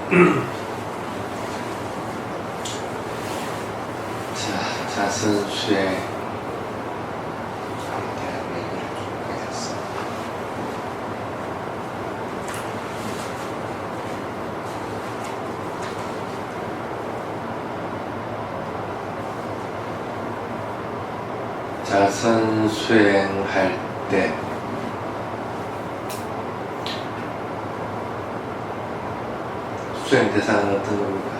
자, 자선 수행에 대한 얘기를 좀 하겠습니다. 자선 수행할 때 수행 대상은 어떤 겁니까?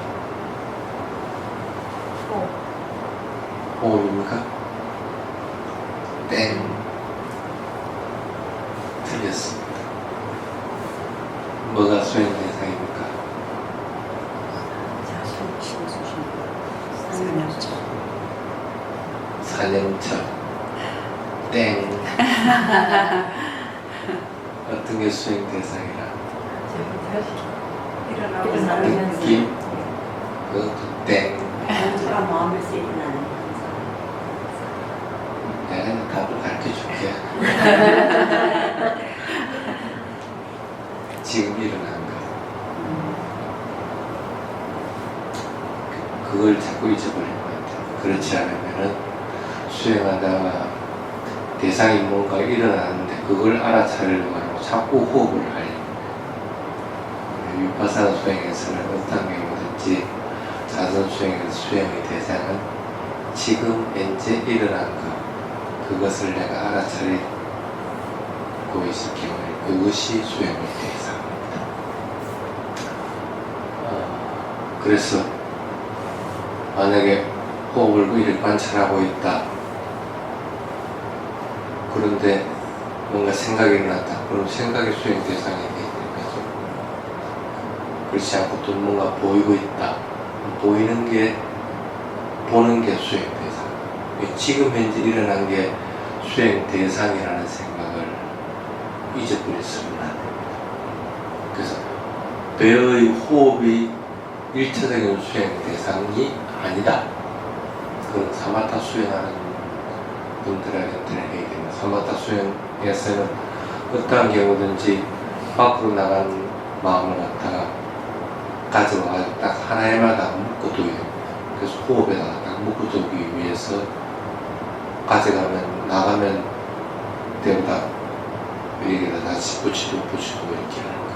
호흡입니까? 땡. 틀렸습니다. 뭐가 수행 대상입니까? 사념처. 땡. 어떤 게 수행 대상이라? 느낌? 그것도 땡. 마음을 쓰이는 내가 답을 가르쳐줄게. 지금 일어난 거. 그걸 자꾸 잊어버린 것 같아요. 그렇지 않으면은 수행하다가 대상이 뭔가 일어나는데 그걸 알아차리려고 하고 자꾸 호흡을 하려고. 위파사나 수행에서는 어떤 경우든지 자선 수행에서 수행의 대상은 지금 현재 일어난 것, 그것을 내가 알아차리고 있을 경우에 그것이 수행의 대상입니다. 그래서 만약에 호흡을 이렇게 관찰하고 있다. 그런데 뭔가 생각이 일어났다. 그럼 생각이 수행 대상이 되는 거죠. 그렇지 않고 또 뭔가 보이고 있다. 보이는 게, 보는 게 수행 대상. 지금 현재 일어난 게 수행 대상이라는 생각을 잊어버렸으면 안 됩니다. 그래서 배의 호흡이 일차적인 수행 대상이 아니다. 그건 사마타 수행하는 분들한테는 해야 됩니다. 사마타 수행에서는 어떠한 경우든지 밖으로 나간 마음을 갖다가 가져와가지고 딱 하나에마다 묶어둬야 됩니다. 그래서 호흡에다가 딱 묶어두기 위해서 가져가면, 나가면 때보다 여기에다 다시 붙이고 이렇게 하는 거.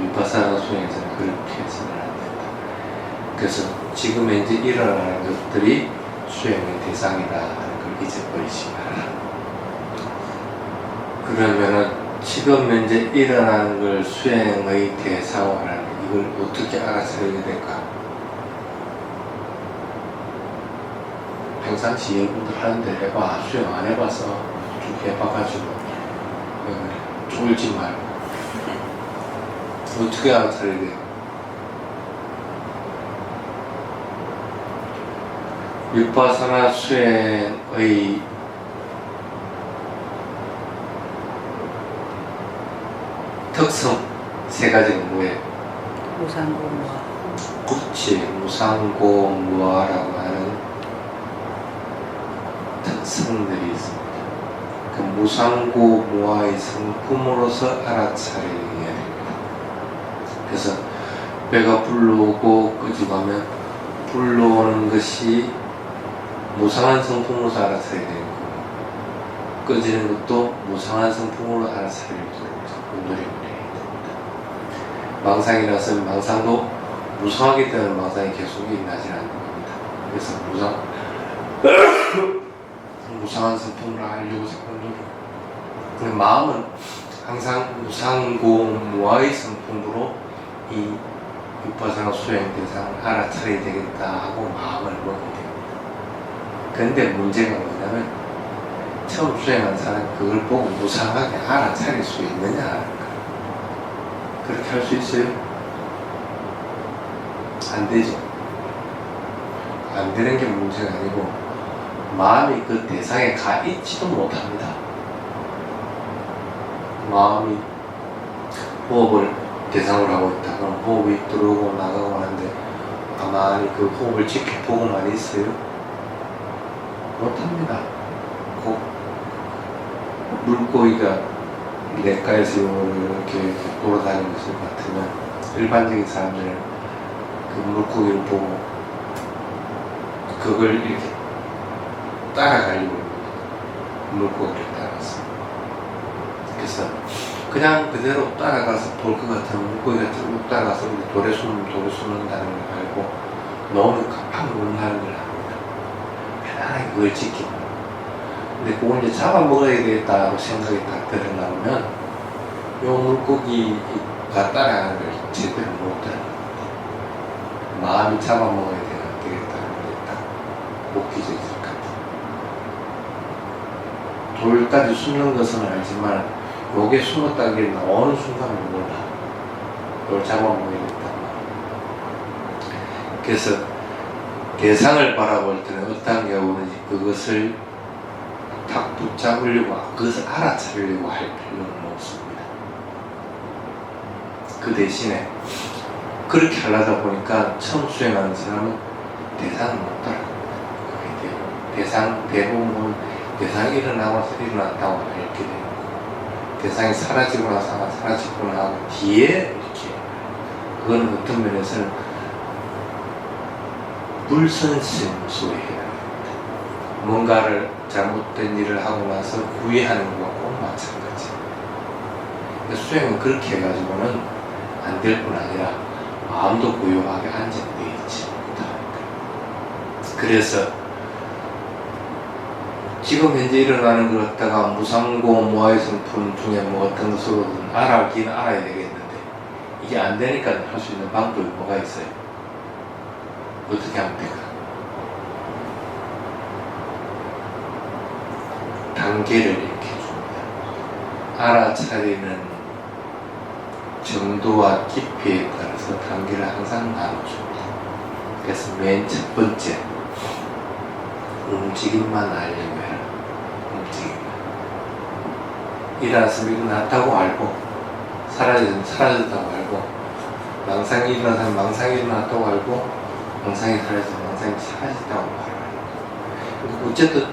위파사나 수행에서는 그렇게 해서는 안 된다. 그래서 지금 현재 일어나는 것들이 수행의 대상이다 하는 걸 잊어버리지 말아라. 그러면은 지금 현재 일어나는 걸 수행의 대상으로 하는 이걸 어떻게 알아차려야 될까? 평상시 여러분들 하는데 해봐. 수행 안 해봐서 쭉 해봐가지고 쫄지 말고 어떻게 알아차려야 돼? 위파사나 수행의 특성 세 가지가 뭐예요? 무상고무화. 그렇지, 무상고무화라고 하는 특성들이 있습니다. 그 무상고무화의 성품으로서 알아차려야 됩니다. 그래서 배가 불러오고 끄집어가면 불러오는 것이 무상한 성품으로서 알아차려야 되는 거고, 꺼지는 것도 무상한 성품으로 알아차리도록 노력을 해야 됩니다. 망상이 나서는 망상도 무상하기 때문에 망상이 계속 일어나지 않는 겁니다. 그래서 무상한 성품으로 하려고 자꾸 노력. 마음은 항상 무상고무화의 성품으로 이 위파사나 수행 대상을 알아차려야 되겠다 하고 마음을 먹어야 됩니다. 근데 문제가 뭐냐면 처음 수행한 사람이 그걸 보고 무상하게 알아차릴 수 있느냐, 그렇게 할 수 있어요? 안 되죠. 안 되는 게 문제가 아니고 마음이 그 대상에 가 있지도 못합니다. 마음이 호흡을 대상으로 하고 있다. 그럼 호흡이 들어오고 나가고 하는데 가만히 그 호흡을 지켜보고만 있어요? 못합니다. 꼭 물고기가 냇가에서 이렇게 돌아다니는 것 같으면 일반적인 사람들은 그 물고기를 보고 그걸 이렇게 따라가려고 합니다. 물고기를 따라서. 그래서 그냥 그대로 따라가서 볼 것 같으면 물고기가 쭉 따라가서 우리 돌에 숨는다는 걸 알고 너무 깜빡 놀라는 걸 합니다. 편안하게 그걸 지키고. 근데 그걸 이제 잡아먹어야 되겠다고 생각이 딱 들어나오면 요 물고기가 따라가는 걸 제대로 못 따라갑니다. 마음이 잡아먹어야 되겠다는 게 딱 먹히져 있을 것 같아요. 돌까지 숨는 것은 알지만 요게 숨었다는 게 어느 순간을 몰라. 이걸 잡아먹어야겠다. 그래서 대상을 바라볼 때는 어떤 게 오는지 그것을 딱 붙잡으려고, 그것을 알아차리려고 할 필요는 없습니다. 그 대신에 그렇게 하려다 보니까 처음 수행하는 사람은 대상을 못 따라갑니다. 대부분 대상이 일어나서 일어났다고 이렇게 되는 거고, 대상이 사라지고 나서 사라지구나 하고 뒤에 이렇게, 그거는 어떤 면에서는 불선심소에 해당합니다. 뭔가를 잘못된 일을 하고 나서 후회하는 것과 마찬가지. 수행은 그렇게 해가지고는 안 될 뿐 아니라 마음도 고요하게 안정되어 있지 못합니다. 그래서 지금 현재 일어나는 걸 갖다가 무상고 무아의 성품 중에 뭐 어떤 것으로든 알아야 되겠는데 이게 안 되니까 할 수 있는 방법이 뭐가 있어요? 어떻게 하면 될까? 단계를 이렇게 줍니다. 알아차리는 정도와 깊이에 따라서 단계를 항상 나눠줍니다. 그래서 맨 첫 번째, 움직임만 알려고 해라. 움직임만. 일어났으면 일어났다고 알고, 사라졌으면 사라졌다고 알고, 망상이 일어나서 망상이 일어났다고 알고, 망상이 사라졌으면 망상이 사라졌다고 알고. 어쨌든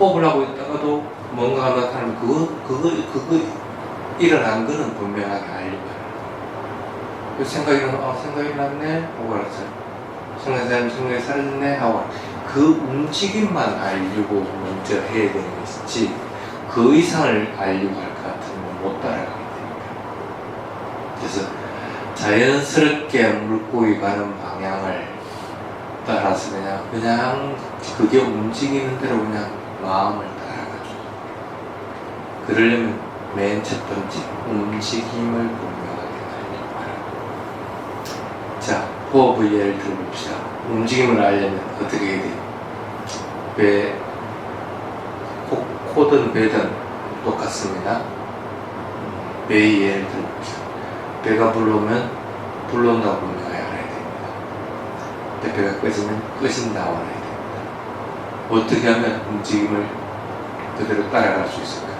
호흡을 하고 있다가도 뭔가 나타나면 그거 일어난 거는 분명하게 알려고 해라. 그 생각이 났네 하고 알았어요. 생각이 사라졌네 하고 그 움직임만 알려고 먼저 해야 되는 것이지 그 이상을 알려고 할 것 같으면 못 따라가게 되니까. 그래서 자연스럽게 물고기 가는 방향을 따라서 그냥 그게 움직이는 대로 그냥 마음을 따라가죠. 그러려면 맨 첫 번째 움직임을 분명하게 알려고 하라. 자, 호흡의 예를 들어봅시다. 움직임을 알려면 어떻게 해야 돼요? 코든 배든 똑같습니다. 배의 예를 들어봅시다. 배가 불러온다고 분명히 알아야 됩니다. 배가 꺼지면 꺼진다고 알아야 됩니다. 어떻게 하면 움직임을 그대로 따라갈 수 있을까요?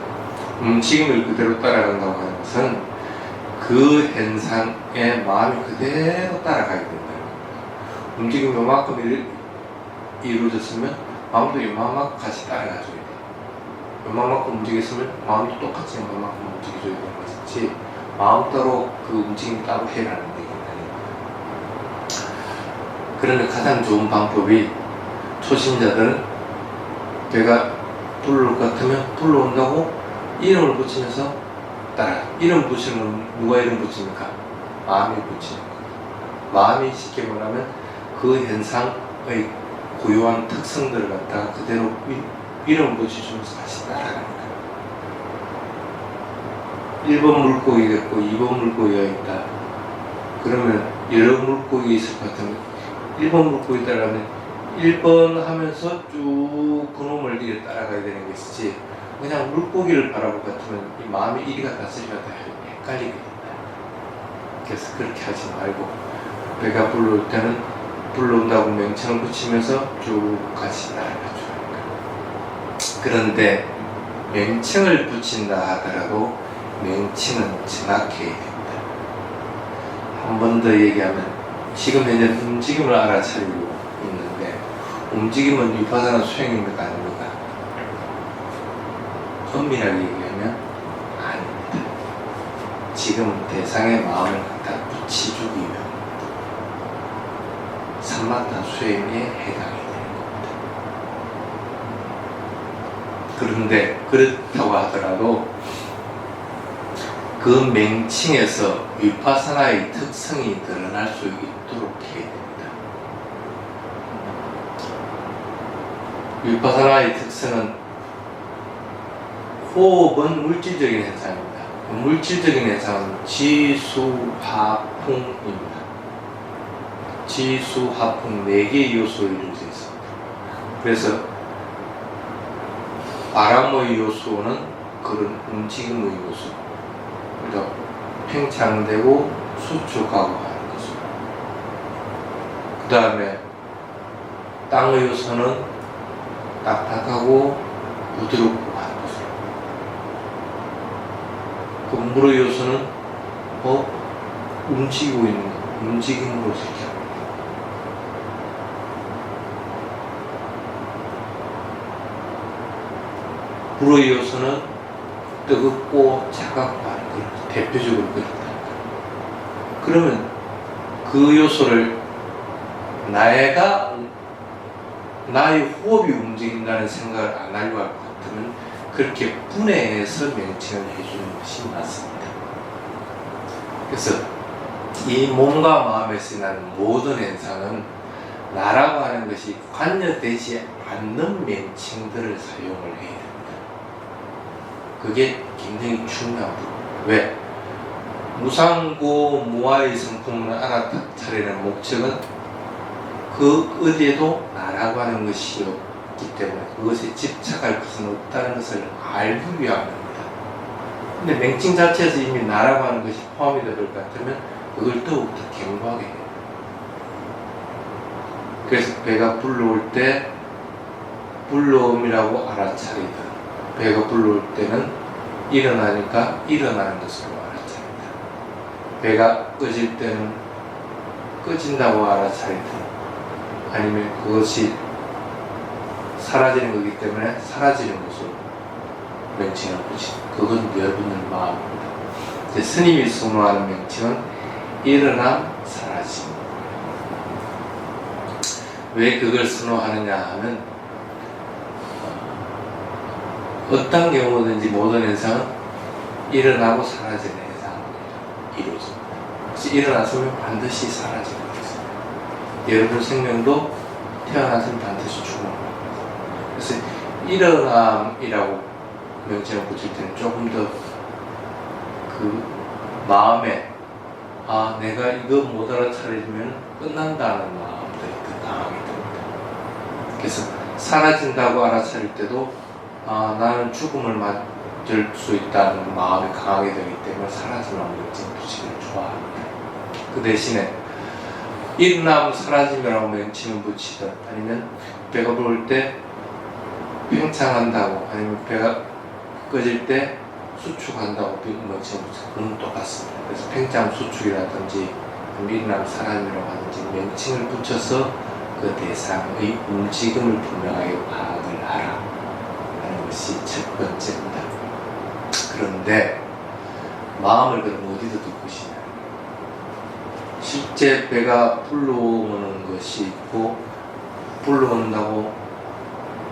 움직임을 그대로 따라간다고 하는 것은 그 현상에 마음이 그대로 따라가게 된다는 겁니다. 움직임이 요만큼 이루어졌으면 마음도 요만큼 같이 따라가줘야 돼요. 요만큼 움직였으면 마음도 똑같이 요만큼 움직여줘야 되는 것이지 마음 따로 그 움직임 따로 해라는 얘기는 아닙니다. 그런데 가장 좋은 방법이 초심자들은 배가 불러올 것 같으면 불러온다고 이름을 붙이면서 따라. 이름 붙이면 누가 이름 붙입니까? 마음이 붙이는 거예요. 마음이 쉽게 말하면 그 현상의 고유한 특성들을 갖다가 그대로 이름 붙여주면서 다시 따라가는 거예요. 1번 물고기가 있고 2번 물고기가 있다. 그러면 여러 물고기 있을 것 같으면 1번 물고기 따라가면 1번 하면서 쭉 그놈을 이렇게 따라가야 되는 것이지 그냥 물고기를 바라볼 것 같으면 이 마음이 이리 갔다 저리 갔다 헷갈리게 된다. 그래서 그렇게 하지 말고 배가 불러올 때는 불러온다고 명칭을 붙이면서 쭉 같이 따라가줘야 합니다. 그런데 명칭을 붙인다 하더라도 명칭은 정확해야 됩니다. 한 번 더 얘기하면 지금 현재 움직임을 알아차리고 있는데 움직임은 위파사나 수행입니까 아닙니까? 엄밀하게 얘기하면 아닙니다. 지금 대상의 마음을 갖다 지죽이면 삼만타 수행에 해당이 되는 겁니다. 그런데 그렇다고 하더라도 그 맹칭에서 위파사나의 특성이 드러날 수 있도록 해야 됩니다. 위파사나의 특성은 호흡은 물질적인 현상입니다. 물질적인 현상은 지수하풍입니다. 지수하풍 4개의 요소로 이루어져 있습니다. 그래서 바람의 요소는 그런 움직임의 요소, 그러니까 팽창되고 수축하고 하는 것이고, 그 다음에 땅의 요소는 딱딱하고 부드럽고 하는 것이고, 그 물의 요소는 움직이고 있는 것, 움직임으로 이렇게 합니다. 불의 요소는 뜨겁고 차갑고 하는 것, 대표적으로 그렇다. 그러면 그 요소를 나의 호흡이 움직인다는 생각을 안 하려고 할 것 같으면 그렇게 분해해서 명칭을 해주는 것이 맞습니다. 그래서 이 몸과 마음에서 일어나는 모든 현상은 나라고 하는 것이 관여되지 않는 명칭들을 사용을 해야 됩니다. 그게 굉장히 중요한 부분. 왜? 무상고 무아의 성품을 알아차리는 목적은 그 어디에도 나라고 하는 것이 없기 때문에 그것에 집착할 것은 없다는 것을 알기 위함입니다. 근데 맹칭 자체에서 이미 나라고 하는 것이 포함이 될 것 같으면 그걸 더욱더 견고하게 해요. 그래서 배가 불러올 때 불러옴이라고 알아차리다. 배가 불러올 때는 일어나니까 일어나는 것으로 알아차린다. 배가 꺼질 때는 꺼진다고 알아차린다. 아니면 그것이 사라지는 거기 때문에 사라지는 것으로 명칭을 붙인다. 그건 여러분의 마음입니다. 이제 스님이 선호하는 명칭은 일어남, 사라짐. 왜 그걸 선호하느냐 하면 어떤 경우든지 모든 현상은 일어나고 사라지는 현상으로 이루어집니다. 혹시 일어났으면 반드시 사라지는 것입니다. 여러분 생명도 태어났으면 반드시 죽어갑니다. 그래서 일어남이라고 명칭을 붙일 때는 조금 더 그 마음에 내가 이거 못 알아차리면 끝난다는 마음들이 더 강하게 됩니다. 그래서 사라진다고 알아차릴 때도 나는 죽음을 맞을 수 있다는 마음이 강하게 되기 때문에 사라짐을 명칭 붙이기를 좋아합니다. 그 대신에 일어나고 사라짐이라고 명칭을 붙이든 아니면 배가 부를 때 팽창한다고 아니면 배가 꺼질 때 수축한다고 명칭을 붙이든 그건 똑같습니다. 그래서 팽창 수축이라든지 일어나고 사라짐이라고 하든지 명칭을 붙여서 그 대상의 움직임을 분명하게 파악을 하라 하는 것이 첫 번째입니다. 그런데 마음을 그럼 어디서 듣고 싶냐? 실제 배가 불러오는 것이 있고 불러온다고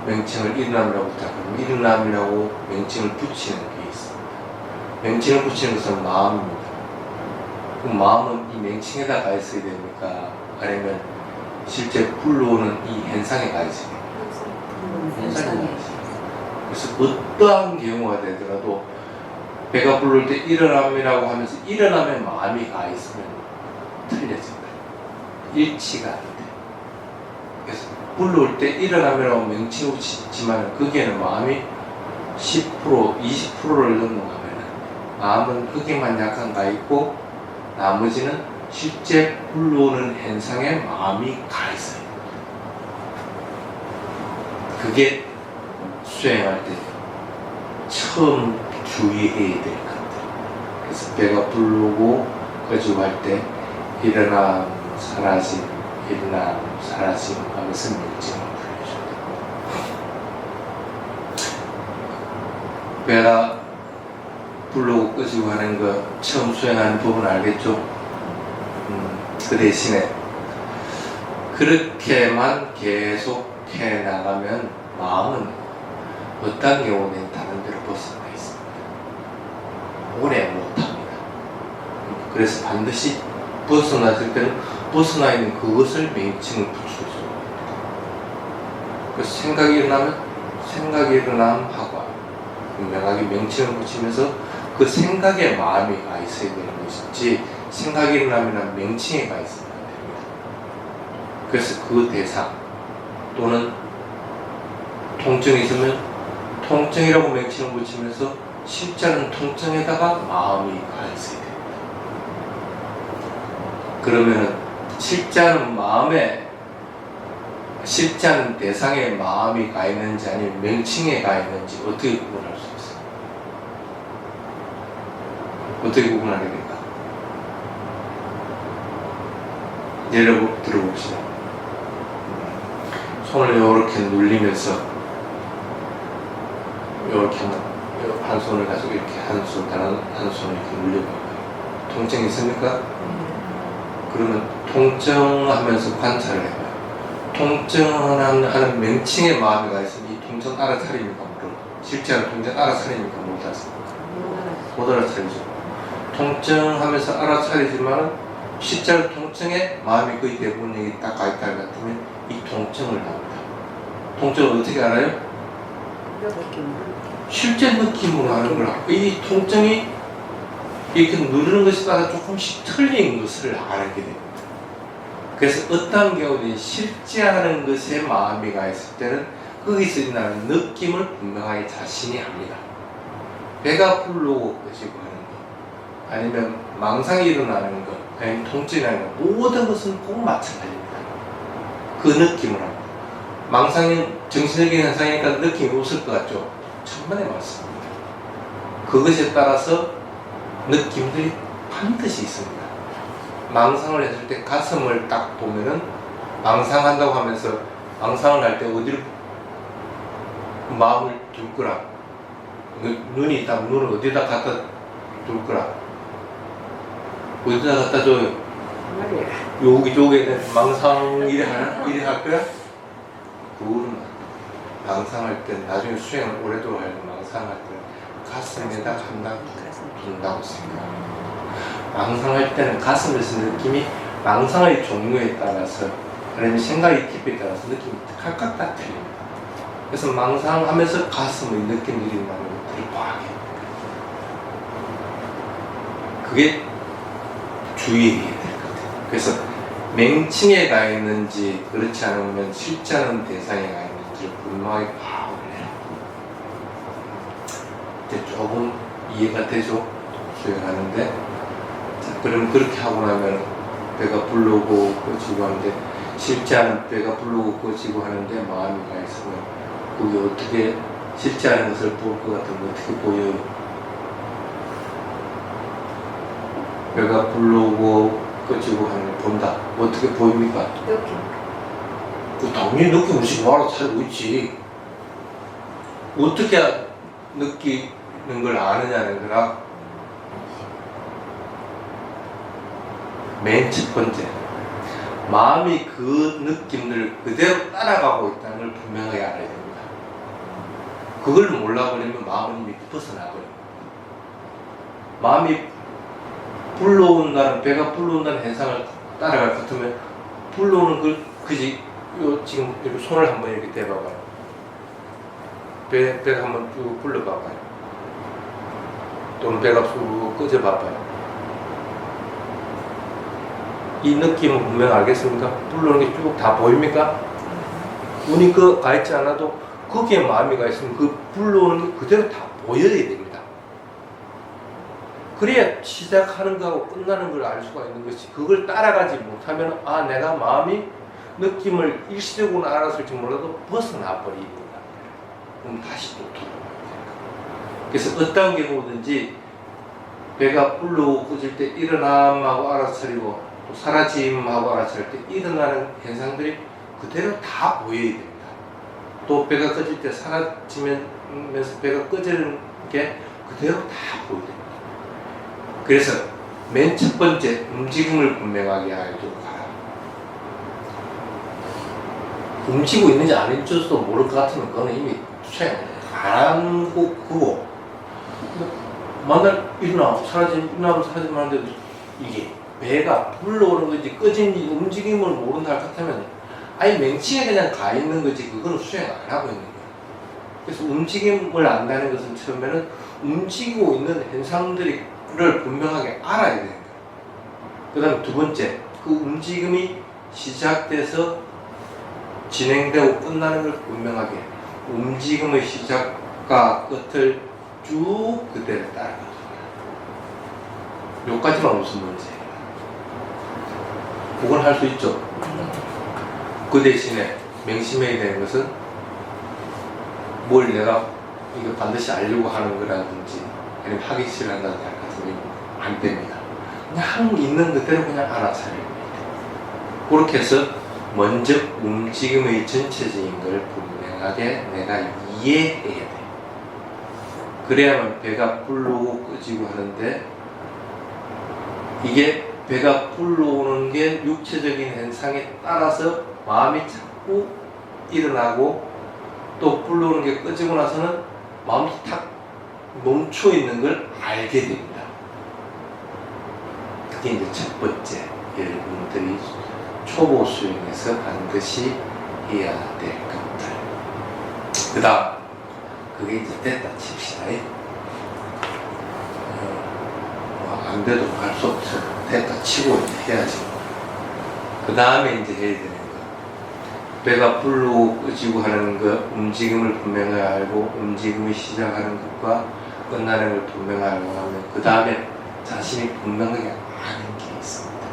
명칭을 일어남이라고 부탁하면 일어남이라고 명칭을 붙이는 게 있습니다. 명칭을 붙이는 것은 마음입니다. 그럼 마음은 이 명칭에다 가 있어야 됩니까? 아니면 실제 불러오는 이 현상에 가 있어야 됩니까? 현상에 가 있어요. 그래서 어떠한 경우가 되더라도 배가 부를 때 일어남이라고 하면서 일어나면 마음이 가 있으면 틀려집니다. 일치가 안 돼. 그래서 불러올 때 일어남이라고 명칭을 붙이지만 거기에는 마음이 10%, 20%를 넘어가면 마음은 거기만 약간 가 있고 나머지는 실제 불러오는 현상에 마음이 가 있어요. 그게 수행할 때 처음 주의해야 될 것들. 그래서 배가 부르고 거주할 때 일어남, 사라짐, 일어남, 사라짐 하면서 명칭을 불러줍니다. 배가 부르고 끄지고 하는 거 처음 수행하는 부분 알겠죠? 그 대신에 그렇게만 계속해 나가면 마음은 어떤 경우는 다른 데로 벗어나 있습니다. 오래 못합니다. 그래서 반드시 벗어났을 때는 벗어나 있는 그것을 맹칭을 붙여줘야 됩니다. 그래서 생각이 일어나면 하고 분명하게 명칭을 붙이면서 그 생각에 마음이 가 있어야 되는 것이지 생각이 일어나면 명칭에 가 있으면 안 됩니다. 그래서 그 대상 또는 통증이 있으면 통증이라고 명칭을 붙이면서 실제는 통증에다가 마음이 가 있어야 됩니다. 그러면은 실제 하는 대상에 마음이 가 있는지 아니면 명칭에 가 있는지 어떻게 구분할 수 있어요? 어떻게 구분하게 될까? 예를 들어봅시다. 손을 이렇게 눌리면서 이렇게 한 손을 가지고 이렇게 다른 한 손을 이렇게 눌려봐요. 통증이 있습니까? 그러면 통증하면서 관찰을 해봐요. 통증하는 명칭의 마음이 가 있으면 이 통증 알아차립니까? 실제로 통증 알아차립니까? 못 알아차립니까? 못 알아차리죠. 통증하면서 알아차리지만 실제로 통증에 마음이 거의 대부분이 딱 가 있다 같으면 이 통증을 합니다. 통증을 어떻게 알아요? 실제 느낌으로 하는 거라. 이 통증이 이렇게 누르는 것에 따라 조금씩 틀린 것을 알게 됩니다. 그래서 어떤 경우는 실제 하는 것에 마음이 가 있을 때는 거기서 일어나는 느낌을 분명하게 자신이 합니다. 배가 부르고 끄지고 하는 것, 아니면 망상이 일어나는 것, 아니면 통증이 나는 것, 모든 것은 꼭 마찬가지입니다. 그 느낌을 합니다. 망상은 정신적인 현상이니까 느낌이 없을 것 같죠? 천만에 맞습니다. 그것에 따라서 느낌들이 반드시 있습니다. 망상을 했을 때 가슴을 딱 보면은 망상한다고 하면서 망상을 할 때 어디로 마음을 둘 거라? 눈이 있다면 눈을 어디다 갖다 둘 거라? 어디다 갖다 줘요? 여기저기에 망상 이래 할 거야? 그거는 망상할 때 나중에 수행을 오래도록 하려면 망상할 때 가슴에다 한다 둔다고 생각합니다. 망상할 때는 가슴에서 느낌이 망상의 종류에 따라서 아니면 생각의 깊이에 따라서 느낌이 각각 다 틀립니다. 그래서 망상하면서 가슴의 느낌들이 나는 것들을 봐야 됩니다. 그게 주의해야 될 것 같아요. 그래서 맹칭에 가 있는지 그렇지 않으면 실제 하는 대상에 가 있는지를 분명하게 파악을 해요. 이제 조금 이해가 되죠? 수행하는데. 자, 그럼 그렇게 하고 나면 배가 부르고 꺼지고 하는데 실제 하는 배가 부르고 꺼지고 하는데 마음이 가 있으면 그게 어떻게 실제 하는 것을 볼 것 같으면 어떻게 보여요? 배가 부르고 꺼지고 하는 걸 본다. 어떻게 보입니까? 느낌. 당연히 느낌 없이 말로 살고 있지. 어떻게 느끼는 걸 아느냐는 거라. 맨 첫 번째, 마음이 그 느낌을 그대로 따라가고 있다는 걸 분명하게 알아야 됩니다. 그걸 몰라버리면 마음은 이미 벗어나버립니다. 마음이 불러온다는, 배가 불러온다는 현상을 따라갈 것 같으면 불러오는 걸 그지 지금 이렇게 손을 한번 이렇게 대봐봐요. 배가 한번 쭉 불러봐봐요. 또는 배가 쭉 꺼져봐봐요. 이 느낌은 분명 알겠습니까? 불러오는 게 쭉 다 보입니까? 눈이 그 가 있지 않아도 거기에 마음이 가 있으면 그 불러오는 게 그대로 다 보여야 됩니다. 그래야 시작하는 거하고 끝나는 걸 알 수가 있는 것이, 그걸 따라가지 못하면 아 내가 마음이 느낌을 일시적으로 알았을지 몰라도 벗어나 버립니다. 그럼 다시 또 돌아가야 됩니다. 그래서 어떤 경우든지 배가 불러오고 꺼질 때 일어남하고 알아차리고 또 사라짐하고 알아차릴 때 일어나는 현상들이 그대로 다 보여야 됩니다. 또 배가 꺼질 때 사라지면서 배가 꺼지는 게 그대로 다 보여야 됩니다. 그래서 맨 첫 번째 움직임을 분명하게 알도록 움직이고 있는지 아닌지도 모를 것 같으면 그거는 이미 수행 안 한 거고, 만날 일어나면 사라지면 하는데도 이게 배가 불러오는 건지 꺼진지 움직임을 모른다 할 것 같으면 아예 맹치에 그냥 가 있는 거지, 그거는 수행 안 하고 있는 거야. 그래서 움직임을 안다는 것은 처음에는 움직이고 있는 현상들을 분명하게 알아야 되는 거야. 그 다음 두 번째, 그 움직임이 시작돼서 진행되고 끝나는 걸 분명하게, 움직임의 시작과 끝을 쭉 그대로 따라가는 거야. 여기까지만 무슨 문제예요? 그건 할 수 있죠. 그 대신에 명심해야 되는 것은 뭘 내가 이거 반드시 알려고 하는 거라든지 아니면 하기 싫어한다든지 할 것 같으면 안 됩니다. 그냥 있는 그대로 그냥 알아차려야 됩니다. 그렇게 해서 먼저 움직임의 전체적인 걸 분명하게 내가 이해해야 돼. 그래야만 배가 불러오고 끄지고 하는데, 이게 배가 불러오는 게 육체적인 현상에 따라서 마음이 자꾸 일어나고, 또 불러오는 게 꺼지고 나서는 마음이 탁 멈춰 있는 걸 알게 됩니다. 그게 이제 첫 번째, 여러분들이 초보 수행에서 반드시 해야 될 것들. 그 다음, 그게 이제 됐다 칩시다. 안 돼도 할 수 없죠. 됐다 치고 이제 해야지. 그 다음에 이제 해야 되는 거. 배가 불러오고 끄지고 하는 것, 움직임을 분명히 알고, 움직임이 시작하는 것과 끝나는 걸 분명히 알고 하면, 그 다음에 자신이 분명하게 아는 게 있습니다.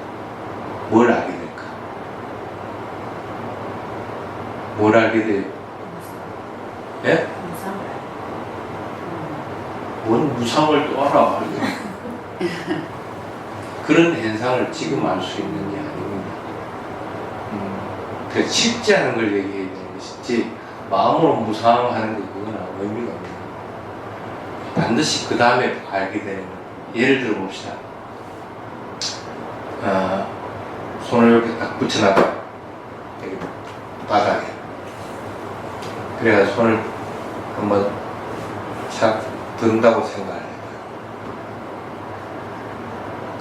뭘 알게 될까? 뭘 알게 돼요? 예? 뭔 무상을 또 알아. 그런 현상을 지금 알 수 있는 게 아닙니다. 그 쉽지 않은 걸 얘기해야 되는 것이지, 마음으로 무상하는 거 그건 의미가 없는 거예요. 반드시 그 다음에 알게 되는 거예요. 예를 들어 봅시다. 손을 이렇게 딱 붙여놔봐. 여기 바닥에. 그래야 손을 한번 착 든다고 생각을 해요.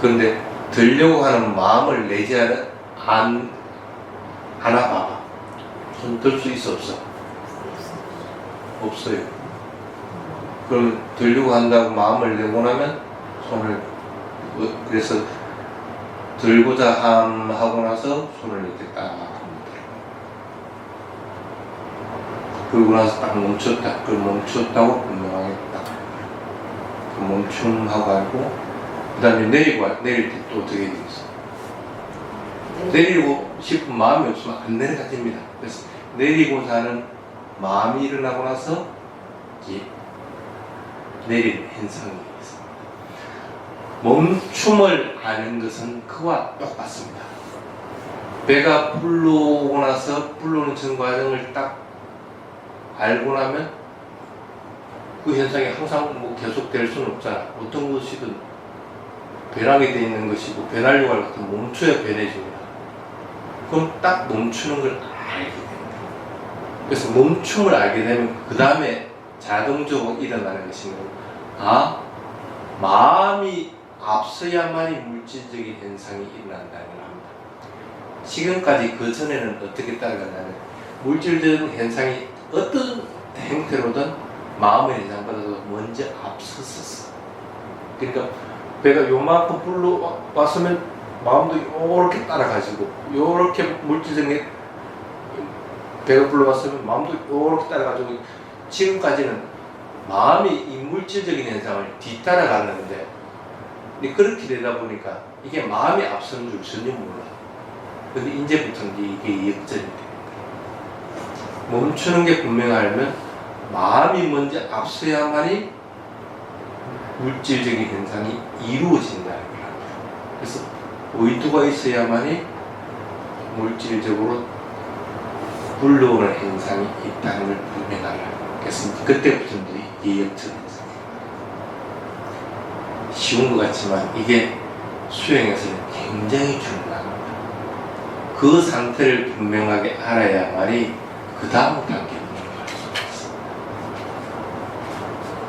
그런데 들려고 하는 마음을 내지 않아 봐봐. 손 들 수 있어 없어? 없어요. 그럼 들려고 한다고 마음을 내고 나면 손을, 그래서 들고자 하고 나서 손을 이렇게 딱 그러고 나서 딱 멈췄다. 그 멈췄다고 분명하게 딱 그 멈춤하고 알고, 그 다음에 내릴 때 또 어떻게 되겠어? 내리고 싶은 마음이 없으면 안 내려가집니다. 그래서 내리고자 하는 마음이 일어나고 나서 이제 내리는 현상이 있습니다. 멈춤을 아는 것은 그와 똑같습니다. 배가 불러오고 나서 불러오는 전 과정을 딱 알고 나면 그 현상이 항상 뭐 계속 될 수는 없잖아. 어떤 것이든 변하게 되어 있는 것이고, 변하려고 할 것은 멈춰야 변해집니다. 그럼 딱 멈추는 걸 알게 됩니다. 그래서 멈춤을 알게 되면 그 다음에 자동적으로 일어나는 것이 마음이 앞서야만이 물질적인 현상이 일어난다는 겁니다. 지금까지 그 전에는 어떻게 따라가냐면, 물질적인 현상이 어떤 형태로든 마음의 현상보다도 먼저 앞섰었어. 그러니까 배가 요만큼 불러왔으면 마음도 요렇게 따라가지고, 요렇게 물질적인 배가 불러왔으면 마음도 요렇게 따라가지고, 지금까지는 마음이 이 물질적인 현상을 뒤따라갔는데, 그렇게 되다 보니까 이게 마음이 앞선 줄 전혀 몰라. 근데 이제부터는 이게 역전이 됩니다. 멈추는 게 분명히 알면 마음이 먼저 앞서야만이 물질적인 현상이 이루어진다는 거예요. 그래서 의도가 있어야만이 물질적으로 불러오는 현상이 있다는 걸 분명하라. 그래서 그때부터는 이게 역전이 쉬운 것 같지만 이게 수행에서는 굉장히 중요합니다. 그 상태를 분명하게 알아야만이 그 다음 단계로 넘어갈 수가 있습니다.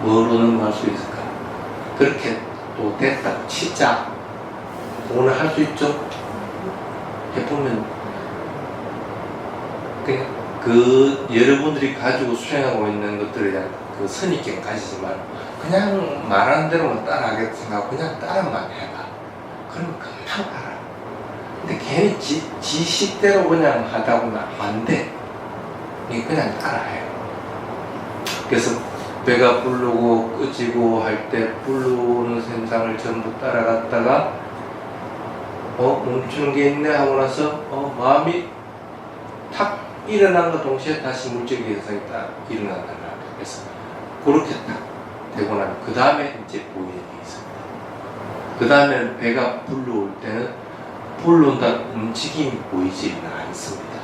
뭐로 넘어갈 수 있을까? 그렇게 또 됐다고 진짜 오늘 할 수 있죠? 해보면 그냥 그 여러분들이 가지고 수행하고 있는 것들에 대한 그 선입견 가지지 말고 그냥 말하는 대로만 따라하겠다 생각하고 그냥 따라만 해봐. 그러면 금방 알아. 근데 괜히 지식대로 그냥 하다 보면 안 돼. 이게 그냥 따라해요. 그래서 배가 부르고 끄지고 할 때 부르는 현상을 전부 따라갔다가 멈추는 게 있네 하고 나서 마음이 탁 일어난과 동시에 다시 물질의 현상이 딱 일어난다는 거예요. 그래서 그렇게 딱 되고 나면 그 다음에 이제 보이는 게 있습니다. 그 다음에 배가 불러올 때는 불러온다는 움직임이 보이지는 않습니다.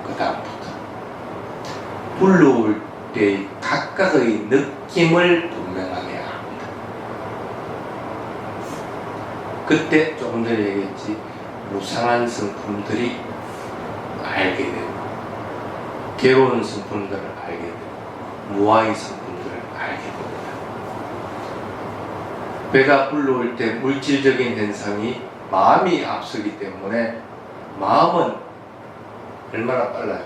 그 다음부터 불러올 때 각각의 느낌을 분명하게 합니다. 그때 조금 전에 얘기했지, 무상한 성품들이 알게 되고 괴로운 성품들을 알게 되고 무아의 성품들을 알게 됩니다. 배가 불러올 때 물질적인 현상이 마음이 앞서기 때문에 마음은 얼마나 빨라요?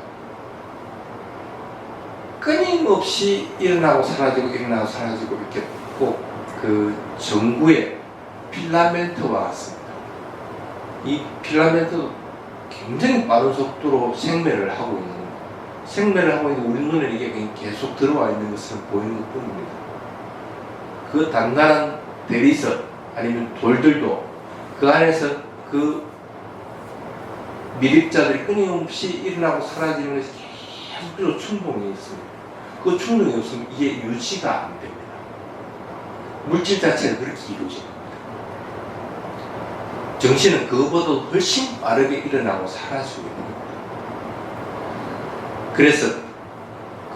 끊임없이 일어나고 사라지고 일어나고 사라지고 이렇게 꼭 그 전구의 필라멘트와 같습니다. 이 필라멘트도 굉장히 빠른 속도로 생매를 하고 있는 거예요. 생매를 하고 있는데 우리 눈에 이게 그냥 계속 들어와 있는 것처럼 보이는 것 뿐입니다. 그 단단한 대리석 아니면 돌들도 그 안에서 그 미립자들이 끊임없이 일어나고 사라지는 것이 계속적으로 충동이 있습니다. 그 충동이 없으면 이게 유지가 안 됩니다. 물질 자체가 그렇게 이루어집니다. 정신은 그것보다 훨씬 빠르게 일어나고 사라지고 있는 겁니다. 그래서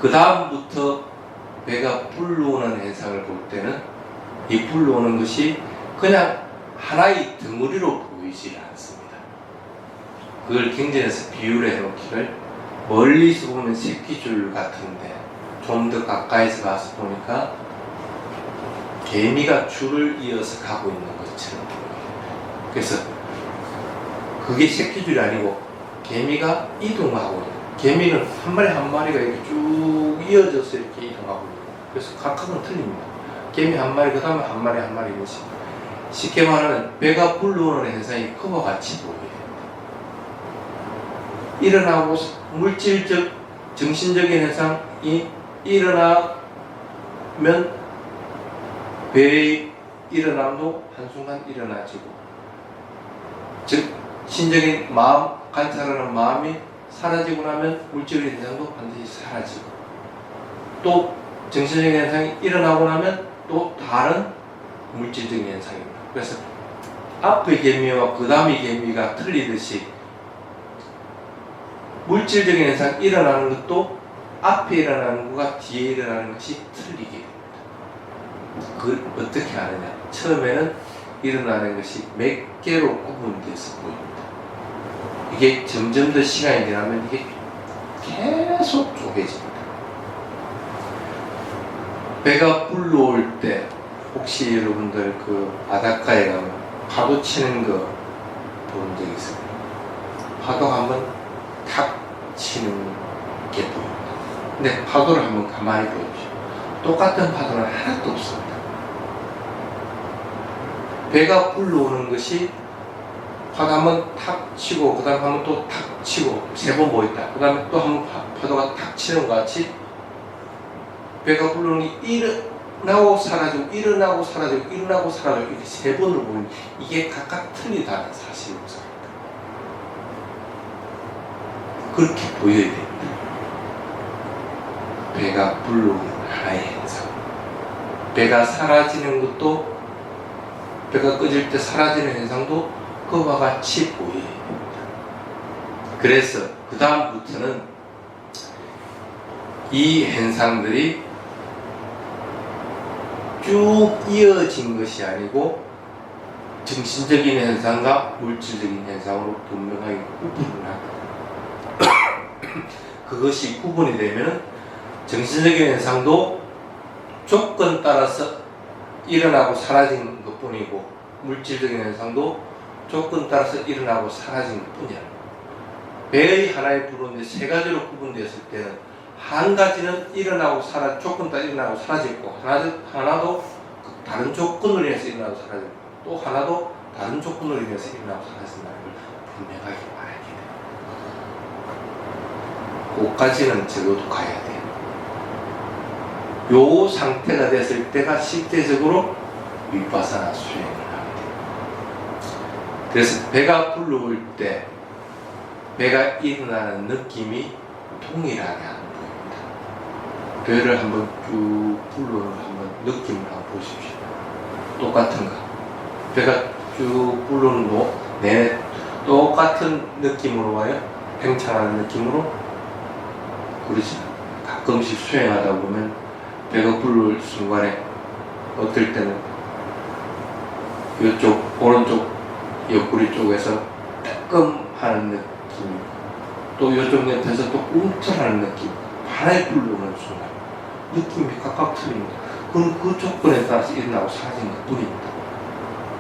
그 다음부터 배가 불러오는 현상을 볼 때는 이 불러오는 것이 그냥 하나의 덩어리로 보이지 않습니다. 그걸 경전에서 비유를 해놓기를 멀리서 보면 새끼줄 같은데 좀 더 가까이서 가서 보니까 개미가 줄을 이어서 가고 있는 것처럼 보여요. 그래서 그게 새끼줄이 아니고 개미가 이동하고 있는, 개미는 한 마리 한 마리가 이렇게 쭉 이어져서 이렇게 이동하고 있는, 그래서 각각은 틀립니다. 개미 한 마리, 그 다음에 한 마리 한 마리 이렇게. 쉽게 말하면 배가 불러오는 현상이 그와 같이 보여요. 일어나고 물질적, 정신적인 현상이 일어나면 배의 일어남도 한순간 일어나지고, 즉 신적인 마음, 관찰하는 마음이 사라지고 나면 물질의 현상도 반드시 사라지고, 또 정신적인 현상이 일어나고 나면 또 다른 물질적인 현상입니다. 그래서 앞의 개미와 그 다음의 개미가 틀리듯이 물질적인 현상 일어나는 것도 앞에 일어나는 것과 뒤에 일어나는 것이 틀리게 됩니다. 그걸 어떻게 아느냐? 처음에는 일어나는 것이 몇 개로 구분돼서 보입니다. 이게 점점 더 시간이 지나면 이게 계속 쪼개집니다. 배가 불러올 때 혹시 여러분들 그 바닷가에 가면 파도 치는 거 본 적 있어요? 파도가 한번 탁 치는 게 보입니다. 근데 파도를 한번 가만히 보십시오. 똑같은 파도는 하나도 없습니다. 배가 불러오는 것이 파도 한번 탁 치고 그 다음에 한번 또 탁 치고 세 번 보였다. 그 다음에 또 한번 파도가 탁 치는 것 같이 배가 불러오는 게 일어나고 사라지고 일어나고 사라지고 일어나고 사라지고 이렇게 세 번을 보는, 이게 각각 틀리다는 사실입니다. 그렇게 보여야 됩니다. 배가 불러오는 하나의 현상. 배가 사라지는 것도, 배가 꺼질 때 사라지는 현상도 그와 같이 보여야 됩니다. 그래서 그 다음부터는 이 현상들이 쭉 이어진 것이 아니고 정신적인 현상과 물질적인 현상으로 분명하게 구분을 합니다. 그것이 구분이 되면 정신적인 현상도 조건 따라서 일어나고 사라진 것 뿐이고 물질적인 현상도 조건 따라서 일어나고 사라진 것 뿐이야. 배의 하나의 부분인데 세 가지로 구분되었을 때는 한 가지는 일어나고 조건 따라 일어나고 사라지고 하나도 다른 조건으로 인해서 일어나고 사라지고 또 하나도 다른 조건으로 인해서 일어나고 사라진다는 걸 분명하게 알게 돼요. 그까지는 적어도 가야 돼요. 요 상태가 됐을 때가 실제적으로 위파사나 수행을 하게 돼요. 그래서 배가 불러올 때 배가 일어나는 느낌이 동일하게 안 보입니다. 배를 한번 쭉 불러오는 한번 느낌을 한번 보십시오. 똑같은가? 배가 쭉 불러오는 내내 똑같은 느낌으로 와요? 팽창하는 느낌으로? 그렇지. 가끔씩 수행하다 보면 배가 불러올 순간에 어떨 때는 이쪽 오른쪽 옆구리 쪽에서 따끔하는 느낌, 또 이쪽 옆에서 또 움찔하는 느낌, 하나에 불러오는 순간 느낌이 각각 틀립니다. 그럼 그 조건에 따라서 일어나고 사라진 것 뿐입니다.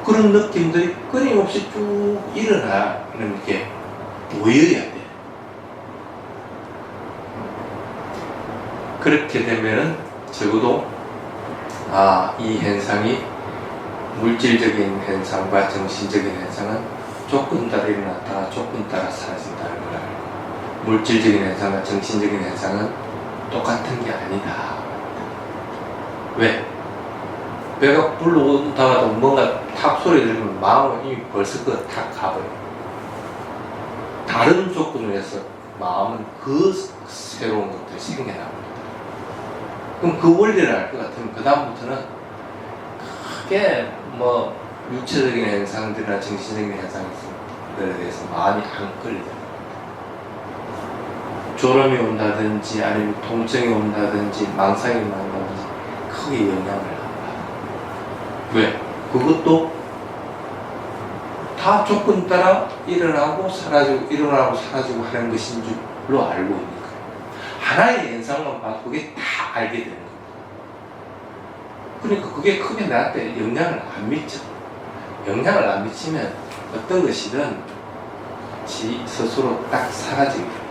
그런 느낌들이 끊임없이 쭉 일어나는 게 보여야 돼요. 그렇게 되면은 적어도 이 현상이 물질적인 현상과 정신적인 현상은 조건 따라 일어났다가 조건 따라 사라진다는 걸 알고, 물질적인 현상과 정신적인 현상은 똑같은 게 아니다. 왜? 배가 불러온다가도 뭔가 탁 소리 들으면 마음은 이미 벌써 탁 가버려요. 다른 조건을 해서 마음은 그 새로운 것들이 생겨납니다. 그럼 그 원리를 알 것 같으면 그 다음부터는 크게 육체적인 현상들이나 정신적인 현상들에 대해서 마음이 안 끌리다. 졸음이 온다든지 아니면 통증이 온다든지 망상이 온다든지 크게 영향을 안 받아요. 왜? 그것도 다 조건 따라 일어나고 사라지고 일어나고 사라지고 하는 것인 줄로 알고 있는 거예요. 하나의 현상만 봐도 그게 다 알게 되는 거예요. 그러니까 그게 크게 나한테 영향을 안 미쳐. 영향을 안 미치면 어떤 것이든 지 스스로 딱 사라지게 돼요.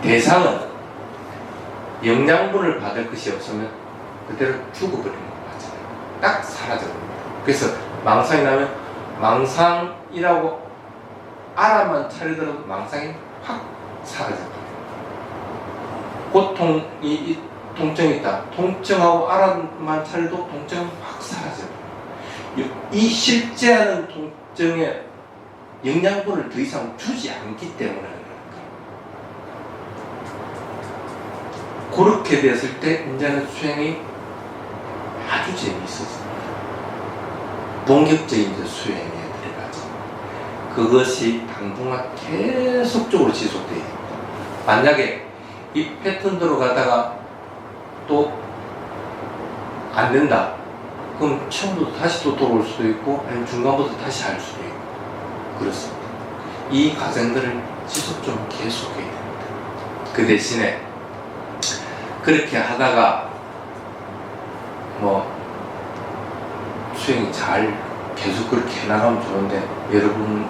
대상은 영양분을 받을 것이 없으면 그대로 죽어버리는 거 맞잖아요. 딱 사라져버립니다. 그래서 망상이 나면 망상이라고 알아만 차리더라도 망상이 확 사라져버려요. 고통이 통증이 있다. 통증하고 알아만 차려도 통증은 확 사라져요. 이 실제하는 통증에 영양분을 더 이상 주지 않기 때문에 그렇게 됐을 때 이제는 수행이 아주 재미있어집니다. 본격적인 수행에 들어가죠. 그것이 당분간 계속적으로 지속되어야 됩니다. 만약에 이 패턴대로 가다가 또 안 된다. 그럼 처음부터 다시 또 돌아올 수도 있고 아니면 중간부터 다시 할 수도 있고 그렇습니다. 이 과정들을 지속적으로 계속해야 됩니다. 그 대신에 그렇게 하다가 수행이 잘 계속 그렇게 해나가면 좋은데 여러분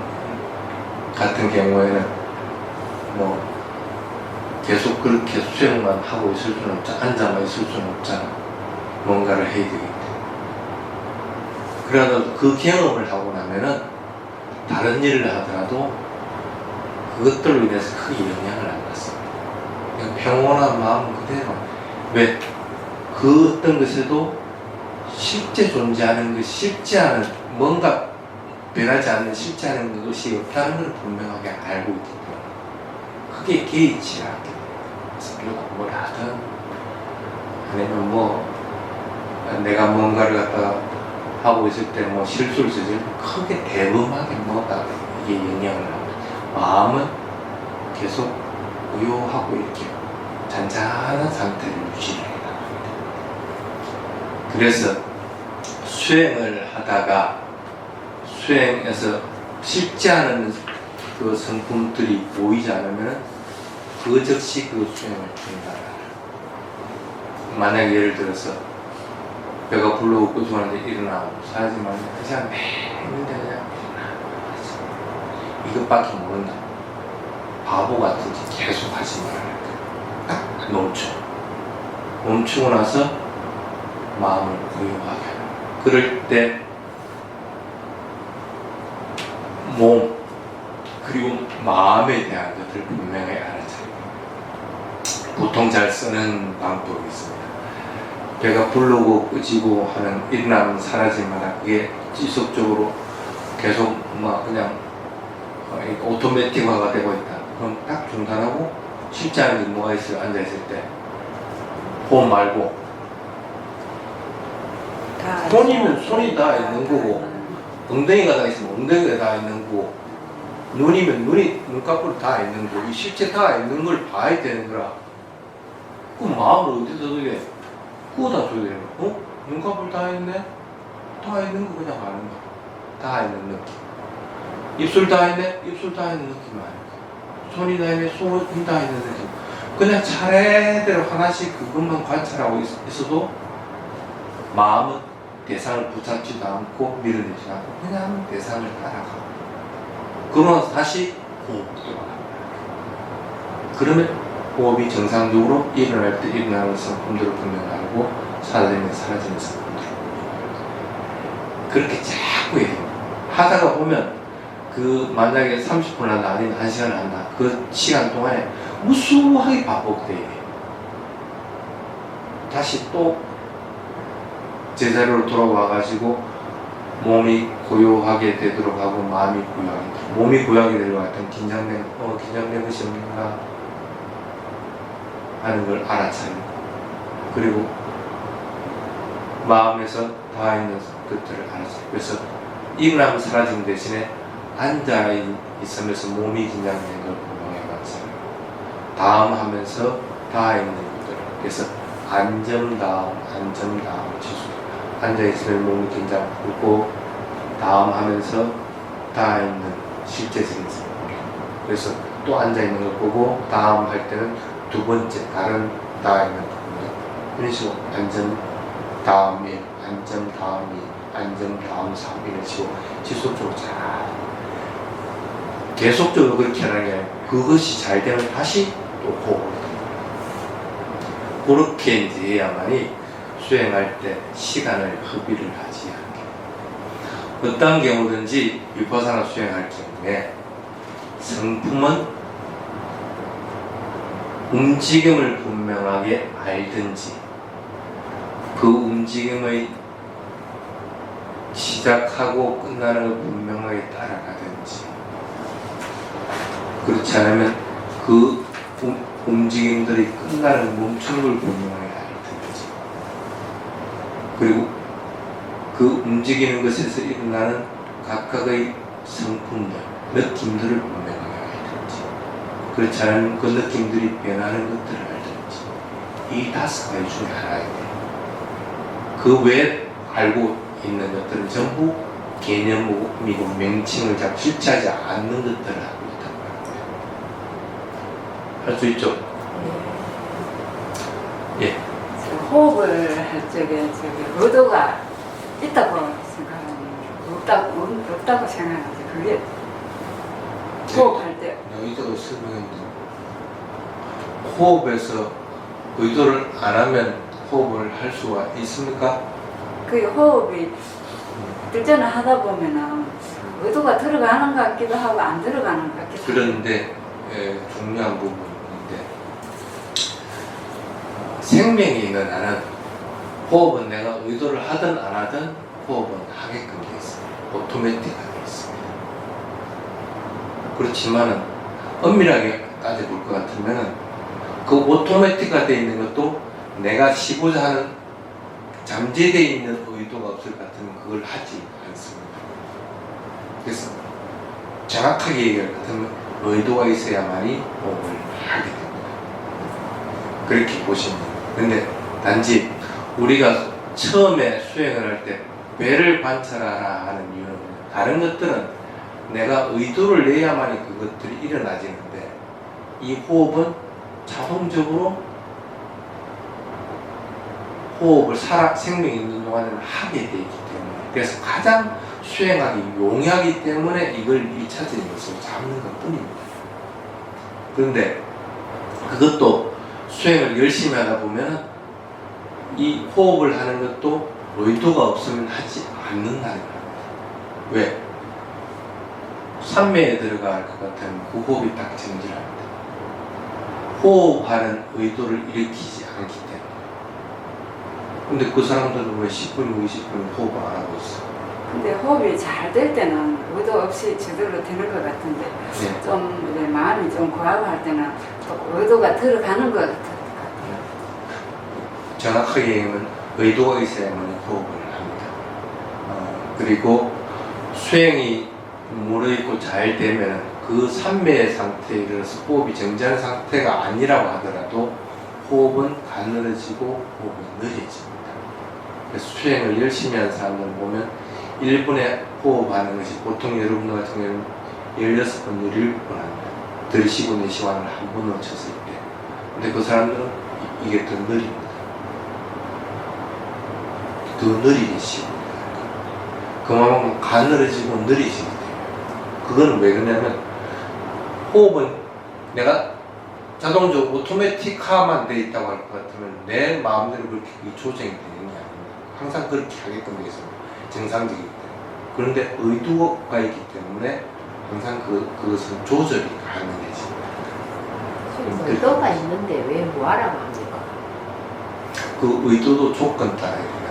같은 경우에는 계속 그렇게 수행만 하고 있을 수는 없잖아. 앉아만 있을 수는 없잖아. 뭔가를 해야 되기 때문에. 그래도 그 경험을 하고 나면은 다른 일을 하더라도 그것들로 인해서 크게 영향을 안 받습니다. 그냥 평온한 마음 그대로. 왜? 그 어떤 것에도 실제 존재하는 것, 실제하는 뭔가 변하지 않는 실제하는 것이 없다는 걸 분명하게 알고 있기 때문에 크게 개의치 않게 돼요. 우리가 뭘 하든 아니면 내가 뭔가를 갖다가 하고 있을 때 실수를 저지르면 크게 대범하게 뭐가 이게 영향을 합니다. 마음은 계속 고요하고 이렇게 잔잔한 상태를 유지해야 합니다. 그래서 수행을 하다가 수행에서 실제하는 그 성품들이 보이지 않으면 그 즉시 그 수행을 된다. 만약 예를 들어서 배가 불러고 꾸중하는데 일어나고 사라지면 그냥 했는데 그냥 이것밖에 모른다. 바보 같은 짓 계속 하지 말아야 돼. 딱 멈추고 나서 마음을 고요하게 하는. 그럴 때 몸 그리고 마음에 대한 것을 분명히 알아차리고 보통 잘 쓰는 방법이 있습니다. 배가 부르고 끄지고 하는 일어나면 사라지마다 그게 지속적으로 계속 막 그냥 오토매틱화가 되고 있다. 그럼 딱 중단하고 쉽지 않은 게 뭐가 있어요? 앉아있을 때 호흡 말고 손이면 손이 다 있는 거고 엉덩이가 다 있으면 엉덩이가 다 있는 거고 눈이면 눈이 눈꺼풀 다 있는 거고 이 실체 다 있는 걸 봐야 되는 거라. 그럼 마음을 어디서 두게? 그거 다 줘야 되는 거. 눈꺼풀 다 있네? 다 있는 거 그냥 아는 거. 다 있는 느낌. 입술 다 있네? 입술 다 있는 느낌 아는 거. 손이 다 있네? 손이 다 있는 느낌. 그냥 차례대로 하나씩 그것만 관찰하고 있어도 마음은 대상을 붙잡지도 않고 밀어내지 않고 그냥 대상을 따라가고 그러면서 다시 호흡 들어갑니다. 그러면 호흡이 정상적으로 일어날 때 일어나는 성품들을 분명히 알고 사라지면 사라지는 성품들을 그렇게 자꾸 해요. 하다가 보면 그 만약에 30분 한다 아니면 1시간 한다 그 시간 동안에 무수하게 반복돼요. 다시 또 제자리로 돌아와가지고 몸이 고요하게 되도록 하고 마음이 고요하게 되도록 몸이 고요하게 되도록 하여튼 긴장된 것이 없는가 하는 걸 알아차리고 그리고 마음에서 다 있는 것들을 알아차리고 그래서 일어나면 사라지는 대신에 앉아 있으면서 몸이 긴장된 걸 분명히 관찰하고 다음 하면서 다 있는 것들 그래서 안정다음 지수 앉아있으면 몸이 긴장 풀고 다음 하면서 다 있는 실제적인 생각 그래서 또 앉아있는 걸 보고 다음 할 때는 두 번째 다른 다 있는 부분들 이런 식으로 안정 다음 1 안정 다음 2 안정 다음 3 이런 식으로 지속적으로 잘 계속적으로 그렇게 하는 게 그것이 잘 되면 다시 또 호흡을 그렇게 이제 해야만이 수행할 때 시간을 허비를 하지 않게 어떤 경우든지 위파사나 수행할 경우에 성품은 움직임을 분명하게 알든지 그 움직임의 시작하고 끝나는 걸 분명하게 따라가든지 그렇지 않으면 그 움직임들이 끝나는 멈추는 걸 분명하게 알든지 그리고 그 움직이는 것에서 일어나는 각각의 성품들, 느낌들을 분명하게 알든지 그렇지 않으면 그 느낌들이 변하는 것들을 알든지 이 5가지 중에 하나인데 그 외에 알고 있는 것들은 전부 개념이고 명칭을 잘 실체하지 않는 것들을 하고 있다고 합니다. 할 수 있죠? 예. 호흡을 할 적에 의도가 있다고 생각하는 없다고 생각하는데 그게 호흡할 때 의도를 설명했는데 호흡에서 의도를 안 하면 호흡을 할 수가 있습니까? 그 호흡이 들전을 하다 보면은 의도가 들어가는 것 같기도 하고 안 들어가는 것 같기도 하고 그런데 중요한 부분인데 생명이 있는 나는 호흡은 내가 의도를 하든 안 하든 호흡은 하게끔 돼 있습니다. 오토매틱하게 있습니다. 그렇지만은 엄밀하게 따져볼 것 같으면은 그 오토매틱화 되어 있는 것도 내가 쉬고자 하는 잠재되어 있는 의도가 없을 것 같으면 그걸 하지 않습니다. 그래서 정확하게 얘기할 것 같으면 의도가 있어야만이 호흡을 하게 됩니다. 그렇게 보시면 돼요. 근데 단지 우리가 처음에 수행을 할 때 배를 관찰하라 하는 이유는 다른 것들은 내가 의도를 내야만이 그것들이 일어나지는데 이 호흡은 자동적으로 호흡을 생명이 있는 동안에는 하게 되어 있기 때문에, 그래서 가장 수행하기 용이하기 때문에 이걸 1차적인 것으로 잡는 것 뿐입니다. 그런데 그것도 수행을 열심히 하다 보면 이 호흡을 하는 것도 의도가 없으면 하지 않는다는 겁니다. 왜? 산매에 들어갈 것 같으면 그 호흡이 딱 정지합니다. 호흡하는 의도를 일으키지 않기 때문에. 근데 그 사람들은 왜 10분, 20분 호흡을 안 하고 있어? 근데 호흡이 잘 될 때는 의도 없이 제대로 되는 것 같은데 네. 좀 이제 마음이 좀 고하고 할 때는 또 의도가 들어가는 것 같아요. 정확하게 얘기하면 의도가 있어야만 호흡을 합니다. 그리고 수행이 무르익고 잘 되면 그 산매의 상태에 이르러서 호흡이 정지한 상태가 아니라고 하더라도 호흡은 가늘어지고 호흡은 느려집니다. 그래서 수행을 열심히 하는 사람들을 보면 1분에 호흡하는 것이 보통 여러분들 같은 경우는 16번, 17번 합니다. 들이쉬고 내쉬고 하는 한 번으로 쳤을 때. 근데 그 사람들은 이게 더 느립니다. 더 느리게 쉬고 그만큼 가늘어지고 느리지기 때문에. 그거는 왜 그러냐면 호흡은 내가 자동적으로 오토매틱화만 돼 있다고 할 것 같으면 내 마음대로 그렇게 조정이 되는 게 아닙니다. 항상 그렇게 하게끔 되어 있습니다. 정상적이기 때문에. 그런데 의도가 있기 때문에 항상 그것은 조절이 가능해집니다. 의도가 있는데 왜 뭐하라고 합니까? 그 의도도 조건 따라야 됩니다.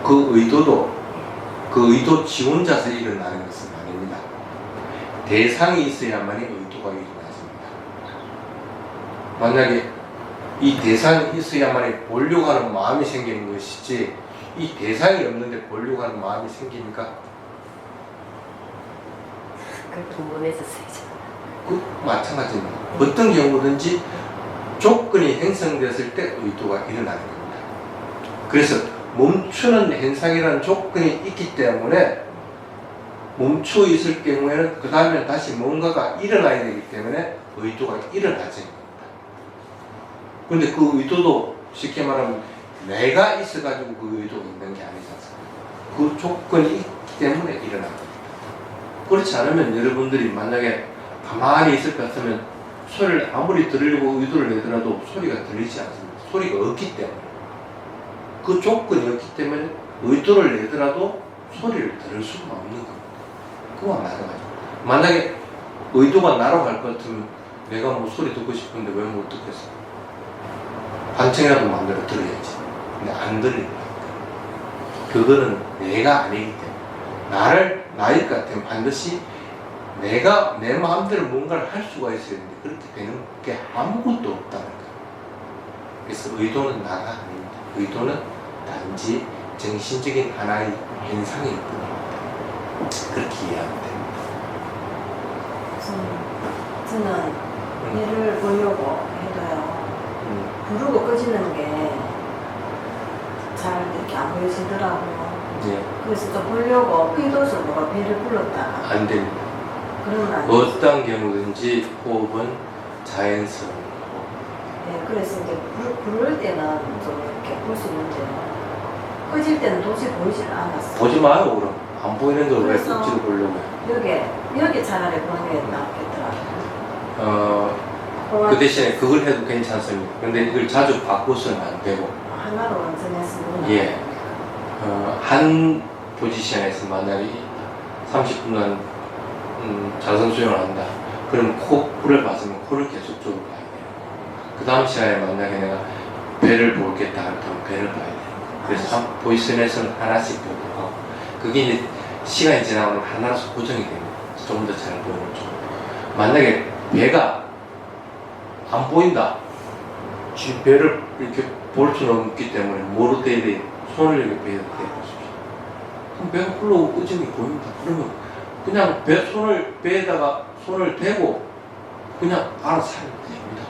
그 의도 지 혼자서 일어나는 것은 아닙니다. 대상이 있어야만이 의도가 일어나집니다. 만약에 이 대상이 있어야만이 보려고 하는 마음이 생기는 것이지 이 대상이 없는데 보려고 하는 마음이 생기니까 그걸 동원해서 쓰이죠. 그 마찬가지입니다. 어떤 경우든지 조건이 형성되었을 때 의도가 일어나는 겁니다. 그래서 멈추는 현상이라는 조건이 있기 때문에 멈춰 있을 경우에는 그 다음에 다시 뭔가가 일어나야 되기 때문에 의도가 일어나지 겁니다. 그런데 그 의도도 쉽게 말하면 내가 있어가지고 그 의도가 있는 게 아니지 않습니까? 그 조건이 있기 때문에 일어납니다. 그렇지 않으면 여러분들이 만약에 가만히 있을 것 같으면 소리를 아무리 들으려고 의도를 내더라도 소리가 들리지 않습니다. 소리가 없기 때문에. 그 조건이 없기 때문에 의도를 내더라도 소리를 들을 수가 없는 겁니다. 그와 마찬가지입니다. 만약에 의도가 나로 갈 것 같으면 내가 뭐 소리 듣고 싶은데 왜 못 듣겠어? 관청이라도 만들어 들어야지. 근데 안 들립니다. 그거는 내가 아니기 때문에 나일 것 같으면 반드시 내가 내 마음대로 뭔가를 할 수가 있어야 되는데 그렇게 되는 게 아무것도 없다는 거예요. 그래서 의도는 나가 아닙니다. 의도는 단지 정신적인 하나의 현상일 뿐입니다. 그렇게 이해하면 됩니다. 저는 일을 보려고 해도요, 부르고 꺼지는 게 잘 이렇게 안 보여지더라고요. 네. 그래서 또 보려고 의도적으로 배를 불렀다가 안 됩니다. 그러면 안 돼요. 어떤 경우든지 호흡은 자연스러운 호흡. 네, 그래서 이제 부를 때는 좀 이렇게 볼 수 있는데요. 꺼질 때는 도저히 보이질 않았어요. 보지 마요, 그럼. 안 보이는 걸 왜 그래서 억지로 보려고 해요? 여기 차라리 보는 게 낫겠더라고요. 그 대신에 그걸 해도 괜찮습니다. 근데 이걸 자주 바꿔서는 안 되고, 하나로 완전했으면 예. 한 포지션에서 만약에 30분간 자선 수영을 한다. 그럼 코를 봤으면 코를 계속적으로 봐야 돼요. 그 다음 시간에 만약에 내가 배를 보겠다 할 때는 배를 봐야 돼요. 그래서 한 포지션에서는 하나씩 보고 하고, 그게 이제 시간이 지나면 하나씩 고정이 됩니다. 좀 더 잘 보이는 쪽. 만약에 배가 안 보인다. 지금 배를 이렇게 볼 수는 없기 때문에 뭐로 대야 돼? 손을 이렇게 배에 대보십시오. 그럼 배가 흘러오고 끄집이 보입니다. 그러면 그냥 배에다가 손을 대고 그냥 알아서 하면 됩니다.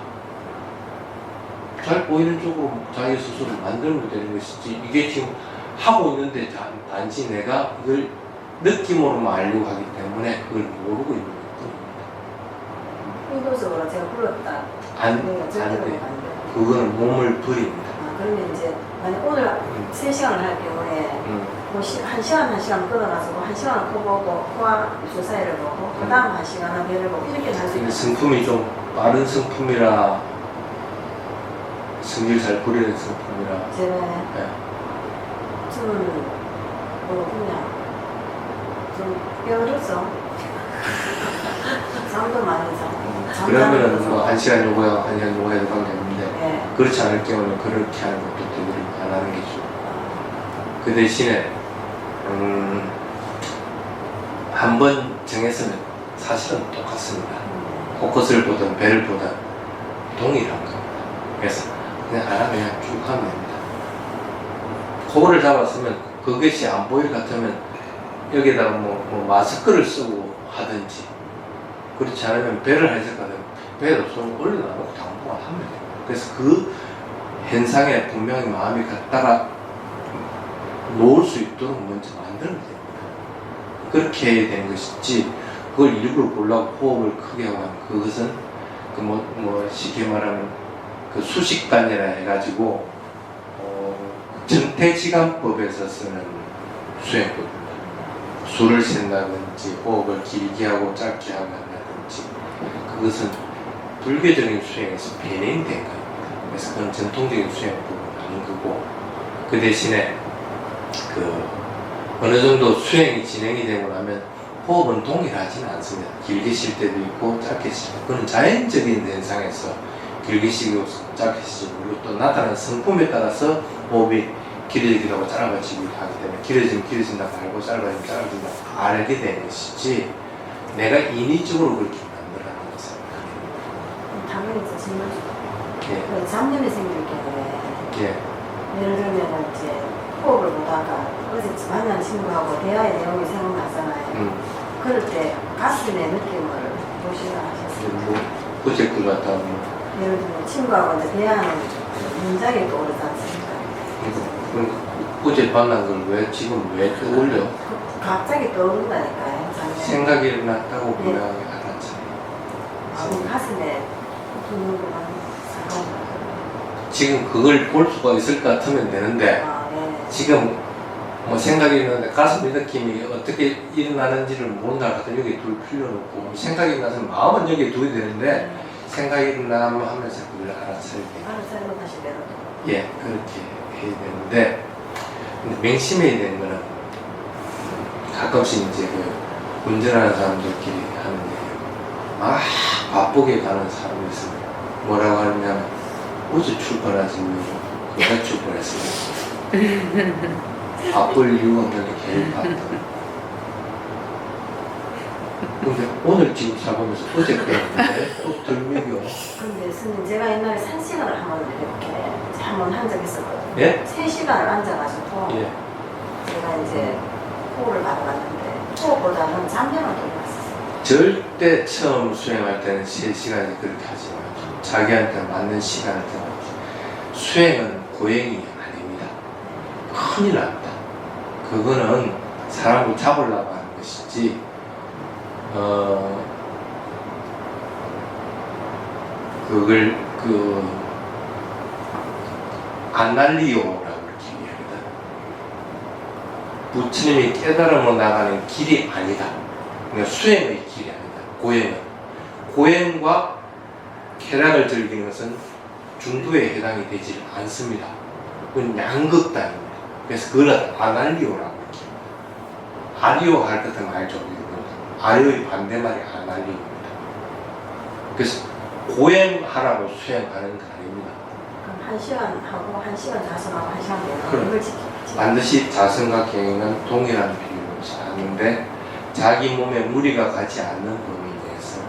잘 보이는 쪽으로 자기 스스로 만들면 되는 것이지, 이게 지금 하고 있는데 단지 내가 이걸 느낌으로만 알려고 하기 때문에 그걸 모르고 있는 것뿐입니다. 의도적으로 제가 불렀다. 안 그러니까 절대로 돼. 안 돼요. 그거는 몸을 버립니다. 아, 그러면 이제 만약 오늘 3시간을 할 경우에 뭐 1시간 끊어가지고 1시간을 코 보고 코와 입술 사이를 보고 그 다음 1시간은 배를 보고 이렇게 할 수 이게 있는 성품이 좀 빠른 성품이라 성질 잘 부리는 성품이라 제가 예. 저는 뭐 그냥 좀 게으르죠. 잠도 많이 자고 그러면은 뭐 1시간 요구하고 1시간 요구해도 관계없는데 네. 그렇지 않을 경우는 그렇게 하는 것도 되도록 안 하는 게 좋고 그 대신에 한 번 정했으면 사실은 똑같습니다. 코끝을 보든 배를 보든 동일한 겁니다. 그래서 그냥 안 하면 그냥 쭉 하면 됩니다. 코를 잡았으면 그것이 안 보일 것 같으면 여기다가 뭐 마스크를 쓰고 하든지 그렇지 않으면 배를 하실 것 같으면 배에다 손을 올려놔놓고 당분간 하면 돼요. 그래서 그 현상에 분명히 마음이 따라 놓을 수 있도록 먼저 만들면 됩니다. 그렇게 해야 되는 것이지 그걸 일부러 보려고 호흡을 크게 하고 하면 그것은 쉽게 말하면 그 수식단이라 해가지고 전태지감법에서 쓰는 수행법입니다. 술을 쉰다든지 호흡을 길게 하고 짧게 하고 한다든지 그것은 불교적인 수행에서 변형된 겁니다. 그래서 그건 전통적인 수행법은 아닌 거고 그 대신에 어느 정도 수행이 진행이 되고 나면 호흡은 동일하지는 않습니다. 길게 쉴 때도 있고 짧게 쉴 때. 그건 자연적인 현상에서 길게 쉬고 짧게 쉬고 그리고 또 나타나는 성품에 따라서 호흡이 길어지기도 하고 짧아지기도 하기 때문에 길어지면 길어진다고 알고 짧아지면 짧아진다고 알게 되는 것이지 내가 인위적으로 그렇게 만들어가는 것은 아닙니다. 당연히 이제 질문 예. 잡념이 생길 경우에 예. 예를 들면 이제 호흡을 보다가 어제 만난 친구하고 대화의 내용이 생각나잖아요. 그럴 때 가슴의 느낌을 보시라 하셨어요. 어제 그 같다 예를 들면 친구하고 이제 대화하는 문장이 떠오르지 않습니까? 어제 만난 걸 지금 왜 떠올려? 갑자기 떠오른다니까요. 생각이 났다고 네. 분명하게 알았지. 가슴에 두는구만 생각나. 지금 그걸 볼 수가 있을 것 같으면 되는데 네. 지금 생각이 있는데 가슴의 느낌이 어떻게 일어나는지를 모른다 하더니 여기 둘 풀려놓고 생각이 나서 마음은 여기에 두게 되는데 생각이 나면 하면서 그걸 알아차려야 돼요. 알아차리고 다시 내려. 예, 그렇게 해야 되는데 근데 맹심해야 되는 거는 가끔씩 이제 운전하는 사람들끼리 하는데 막 바쁘게 가는 사람이 있으면 뭐라고 하냐면 어제 출발하신 여자 출발했어요. 바쁠 이유가 없는데 제일 바쁘다. 근데 오늘 지금 사보면서 어제 그랬는데 또 들매겨. 근데 스님 제가 옛날에 3시간을 한번 이렇게 한번 한 적이 있었거든요. 예? 3시간을 앉아가지고 예. 제가 이제 호흡을 받아봤는데 호흡보다는 잠재만 돌렸었어요. 절대 처음 수행할 때는 3시간이 그렇게 하지 마요. 자기한테 맞는 시간을 정하지. 수행은 고행이 아닙니다. 큰일 납니다. 그거는 사람을 잡으려고 하는 것이지 그걸 안날리오라고 이렇게 얘기합니다. 부처님이 깨달음으로 나가는 길이 아니다. 그러니까 수행의 길이 아니다. 고행과 쾌락을 즐기는 것은 중도에 해당이 되지 않습니다. 그건 양극단입니다. 그래서 그걸 아날리오라고 이렇게 아리오 할 것 같으면 알죠. 아리오의 반대말이 아날리오입니다. 그래서 고행하라고 수행하는 거 아닙니다. 그럼 1시간 하고 1시간 자성하고 1시간 내로 그럼. 이걸 지키지. 반드시 자성과 경행은 동일한 비율로 하는데 자기 몸에 무리가 가지 않는 범위 내에서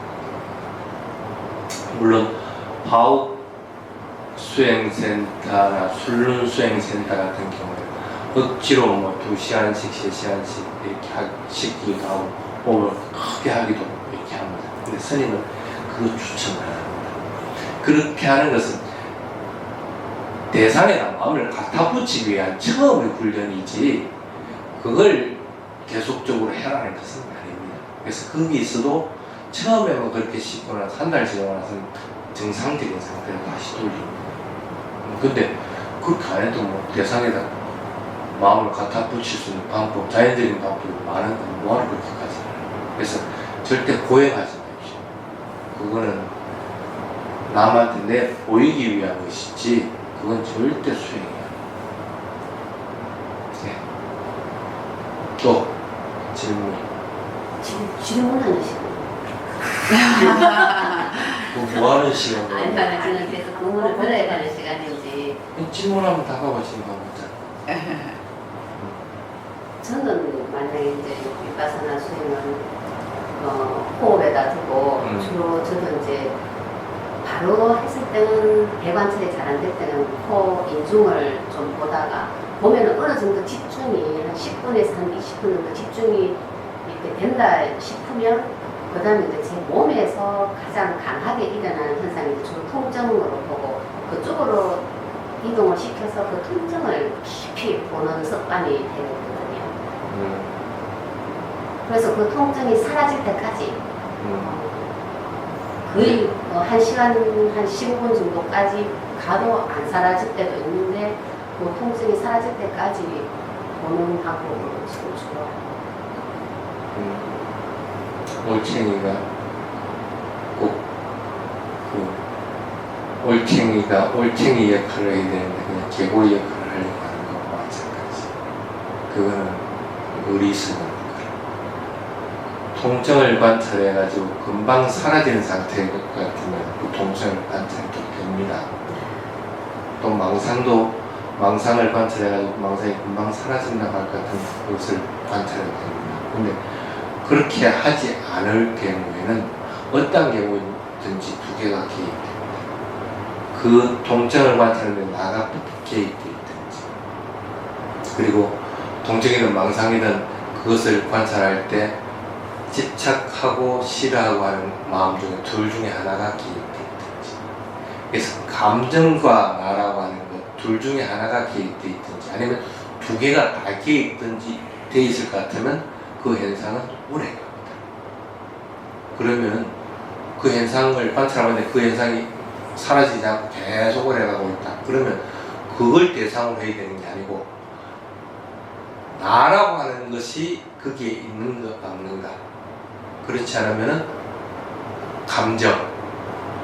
물론 파욱 수행센터나 술륜 수행센터 같은 경우에 억지로 2시간씩 3시간씩 이렇게 시키기도 하고 몸을 크게 하기도 이렇게 합니다. 근데 스님은 그거 추천을 안 합니다. 그렇게 하는 것은 대상에다 마음을 갖다 붙이기 위한 처음의 훈련이지 그걸 계속적으로 해라는 것은 아닙니다. 그래서 거기서도 처음에 뭐 그렇게 씻고 나서 한 달 지나고 나서는 정상적인 상태로 다시 돌리고. 근데 그렇게 안 해도 뭐 대상에다 마음을 갖다 붙일 수 있는 방법, 자연적인 방법이 많은데 뭐하러 그렇게까지 해요. 그래서 절대 고행하지 마십시오. 그거는 남한테 내 보이기 위한 것이지 그건 절대 수행이야. 네. 또 질문. 지금 질문하는 시간. 뭐 하는 시간이에요? 아니, 나는 지금 계속 공부를 들어야 되는 시간인지. 질문하면 다가오시는 겁니다. 저는 만약에 이제 위파사나 수행은 호흡에다 두고 주로 저도 이제 바로 했을 때는 배관찰이 잘 안 될 때는 코 인중을 좀 보다가 보면은 어느 정도 집중이 한 10분에서 한 20분 정도 집중이 이렇게 된다 싶으면 그 다음에 이제 제 몸에서 가장 강하게 일어나는 현상이 이제 주로 통증으로 보고 그쪽으로 이동을 시켜서 그 통증을 깊이 보는 습관이 되거든요. 그래서 그 통증이 사라질 때까지 거의 1시간 한 15분 정도까지 가도 안 사라질 때도 있는데 그 통증이 사라질 때까지 보는 방법으로 지금 주로 올챙이가 꼭 올챙이 역할을 해야 되는데 그냥 개구리 역할을 하려고 하는 거와 마찬가지. 그거는 어리석은 거예요. 통증을 관찰해가지고 금방 사라지는 상태 같으면 그 통증을 관찰해도 됩니다. 또 망상을 관찰해가지고 망상이 금방 사라진다고 할 것 같은 것을 관찰해도 됩니다. 근데 그렇게 하지 않을 경우에는 어떤 경우든지 두 개가 개입됩니다. 그 통증을 관찰하는데 나가 개입되어 있든지 그리고 통증이든 망상이든 그것을 관찰할 때 집착하고 싫어하고 하는 마음 중에 둘 중에 하나가 개입되어 있든지 그래서 감정과 나라고 하는 것 둘 중에 하나가 개입되어 있든지 아니면 두 개가 다 개입든지 돼 있을 것 같으면 그 현상은 오래 갑니다. 그러면 그 현상을 관찰하는데 그 현상이 사라지지 않고 계속 오래 가고 있다. 그러면 그걸 대상으로 해야 되는 게 아니고 나라고 하는 것이 거기에 있는가 없는가. 그렇지 않으면은 감정,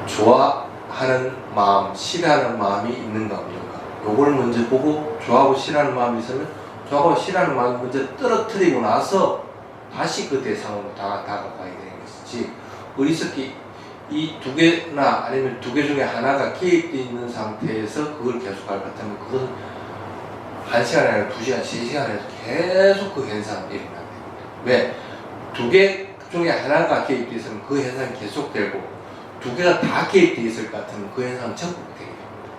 좋아하는 마음, 싫어하는 마음이 있는가 없는가. 요걸 먼저 보고 좋아하고 싫어하는 마음이 있으면 좋아하고 싫어하는 마음을 먼저 떨어뜨리고 나서 다시 그 대상으로 다가가야 되는 것이지 어리석기 이 두 개나 아니면 두 개 중에 하나가 개입되어 있는 상태에서 그걸 계속할 것 같으면 그건 1시간이 아니라 2시간, 3시간에서 계속 그 현상이 일어나게 됩니다. 왜? 두 개 중에 하나가 개입되어 있으면 그 현상이 계속되고 두 개가 다 개입되어 있을 것 같으면 그 현상은 전국되게 됩니다.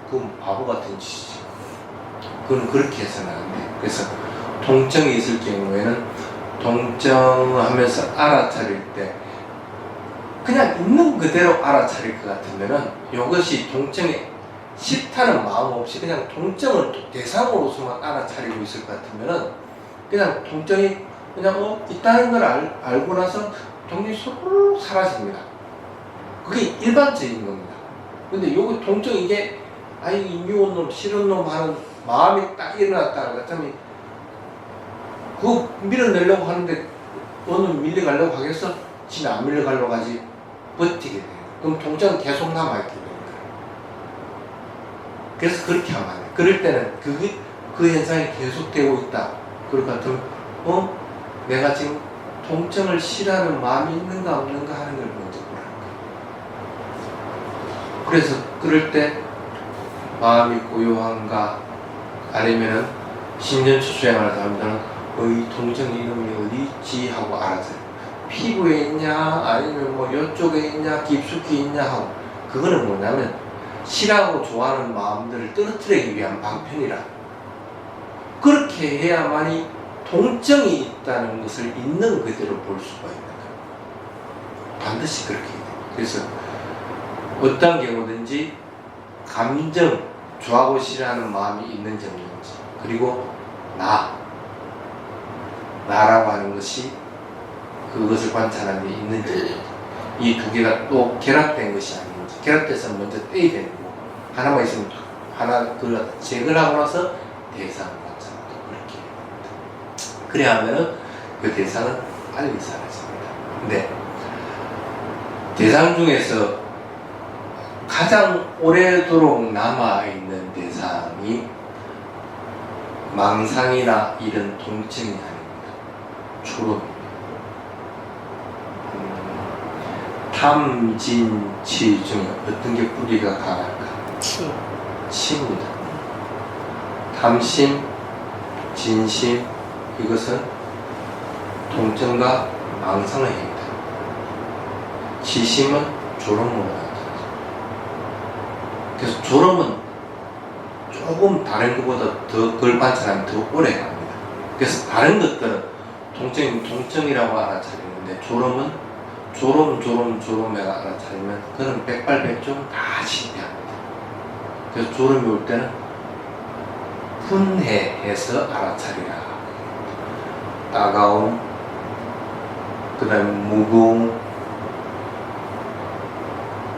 그건 바보 같은 짓이죠. 그건 그렇게 해서는 안 돼요. 그래서 통증이 있을 경우에는 통증하면서 알아차릴 때 그냥 있는 그대로 알아차릴 것 같으면은 이것이 통증이 싫다는 마음 없이 그냥 통증을 대상으로서만 알아차리고 있을 것 같으면은 그냥 통증이 그냥 있다는 걸 알고 나서 통증이 쏙 사라집니다. 그게 일반적인 겁니다. 근데 요거 통증 이게 아이 미운 놈 싫은 놈 하는 마음이 딱 일어났다는 것 같으면 그거 밀어내려고 하는데 너는 밀려가려고 하겠어? 지는 안 밀려가려고 하지 버티게 돼요. 그럼 통증은 계속 남아있게 됩니다. 그래서 그렇게 하면 안 돼요. 그럴 때는 그 현상이 계속되고 있다. 그럴 것 같으면 내가 지금 통증을 싫어하는 마음이 있는가 없는가 하는 걸 먼저 보라는 거예요. 그래서 그럴 때 마음이 고요한가 아니면은 신전수 수행하는 사람들은 이 통증 이름이 어디 있지 하고 알아서요. 피부에 있냐 아니면 뭐 이쪽에 있냐 깊숙이 있냐 하고 그거는 뭐냐면 싫어하고 좋아하는 마음들을 떨어뜨리기 위한 방편이라 그렇게 해야만이 통증이 있다는 것을 있는 그대로 볼 수가 있는 거예요. 반드시 그렇게 해야 돼요. 그래서 어떤 경우든지 감정, 좋아하고 싫어하는 마음이 있는지 없는지 그리고 나라고 하는 것이 그것을 관찰하는 게 있는지, 이 두 개가 또 결합된 것이 아닌지, 결합돼서 먼저 떼야 되는 거고, 하나만 있으면 하나 그 제거를 하고 나서 대상을 관찰하고 그렇게 합니다. 그래야 하면은 그 대상은 빨리 사라집니다. 근데 대상 중에서 가장 오래도록 남아있는 대상이 망상이나 이런 통증이 아닙니다. 초론입니다. 탐진치 중에 어떤 게 뿌리가 강할까? 치입니다. 탐심, 진심, 이것은 통증과 망상의 힘이다. 지심은 졸음으로 나타나죠. 그래서 졸음은 조금 다른 것보다 더 그걸 관찰하면 더 오래 갑니다. 그래서 다른 것들은 통증이라고 알아차리는데 졸음은 졸음에가 알아차리면 그는 백발백중 다 실패합니다. 그래서 졸음이 올 때는 분해해서 알아차리라. 따가움, 그 다음에 무거움,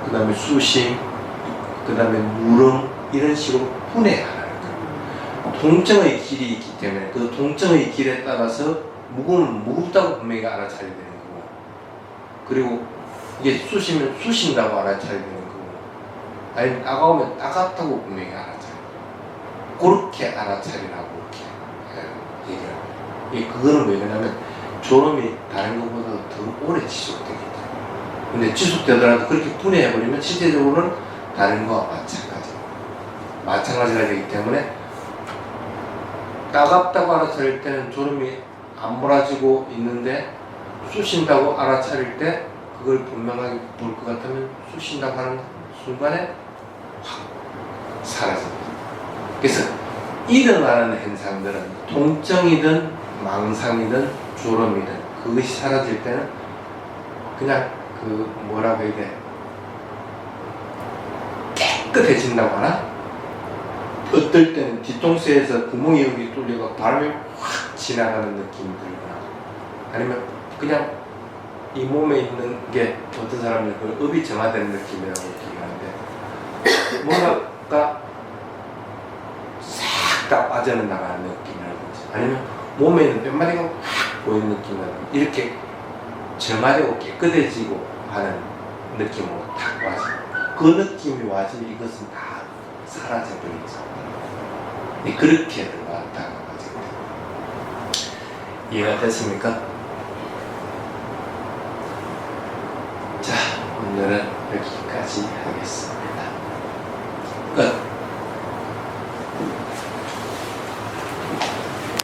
그 다음에 수심, 그 다음에 물음, 이런 식으로 분해하라는 거예요. 통증의 길이 있기 때문에 그 통증의 길에 따라서 무거우면 무겁다고 분명히 알아차려야 되는 거고, 그리고 이게 수시면 수신다고 알아차려야 되는 거고, 아니면 따가우면 따갑다고 분명히 알아차려야 돼요. 그렇게 알아차리라고 이렇게 얘기해요. 그거는 왜 그러냐면 졸음이 다른 것보다 더 오래 지속되기 때문에. 근데 지속되더라도 그렇게 분해해버리면 실제적으로는 다른 거와 마찬가지가 되기 때문에 따갑다고 알아차릴 때는 졸음이 안 몰아지고 있는데 쑤신다고 알아차릴 때 그걸 분명하게 볼 것 같으면 쑤신다고 하는 순간에 확 사라집니다. 그래서 일어나는 현상들은 통증이든 망상이든 졸음이든 그것이 사라질 때는 그냥 그 뭐라고 해야 돼, 깨끗해진다고 하나? 어떨 때는 뒤통수에서 구멍이 여기 뚫리고 바람이 확 지나가는 느낌이 들거나, 아니면 그냥 이 몸에 있는 게 어떤 사람들은 그 업이 정화되는 느낌이라고 얘기하는데 뭔가가 싹 다 빠져나가는 느낌이라고 하지, 아니면 몸에 있는 뼈마디가 확 보이는 느낌이라고, 이렇게 정화되고 깨끗해지고 하는 느낌으로 탁 와서 그 느낌이 와지 이것은 다 사라져버리죠. 그렇게 들어갔다가 이해가 됐습니까? 자, 오늘은 여기까지 하겠습니다. 끝.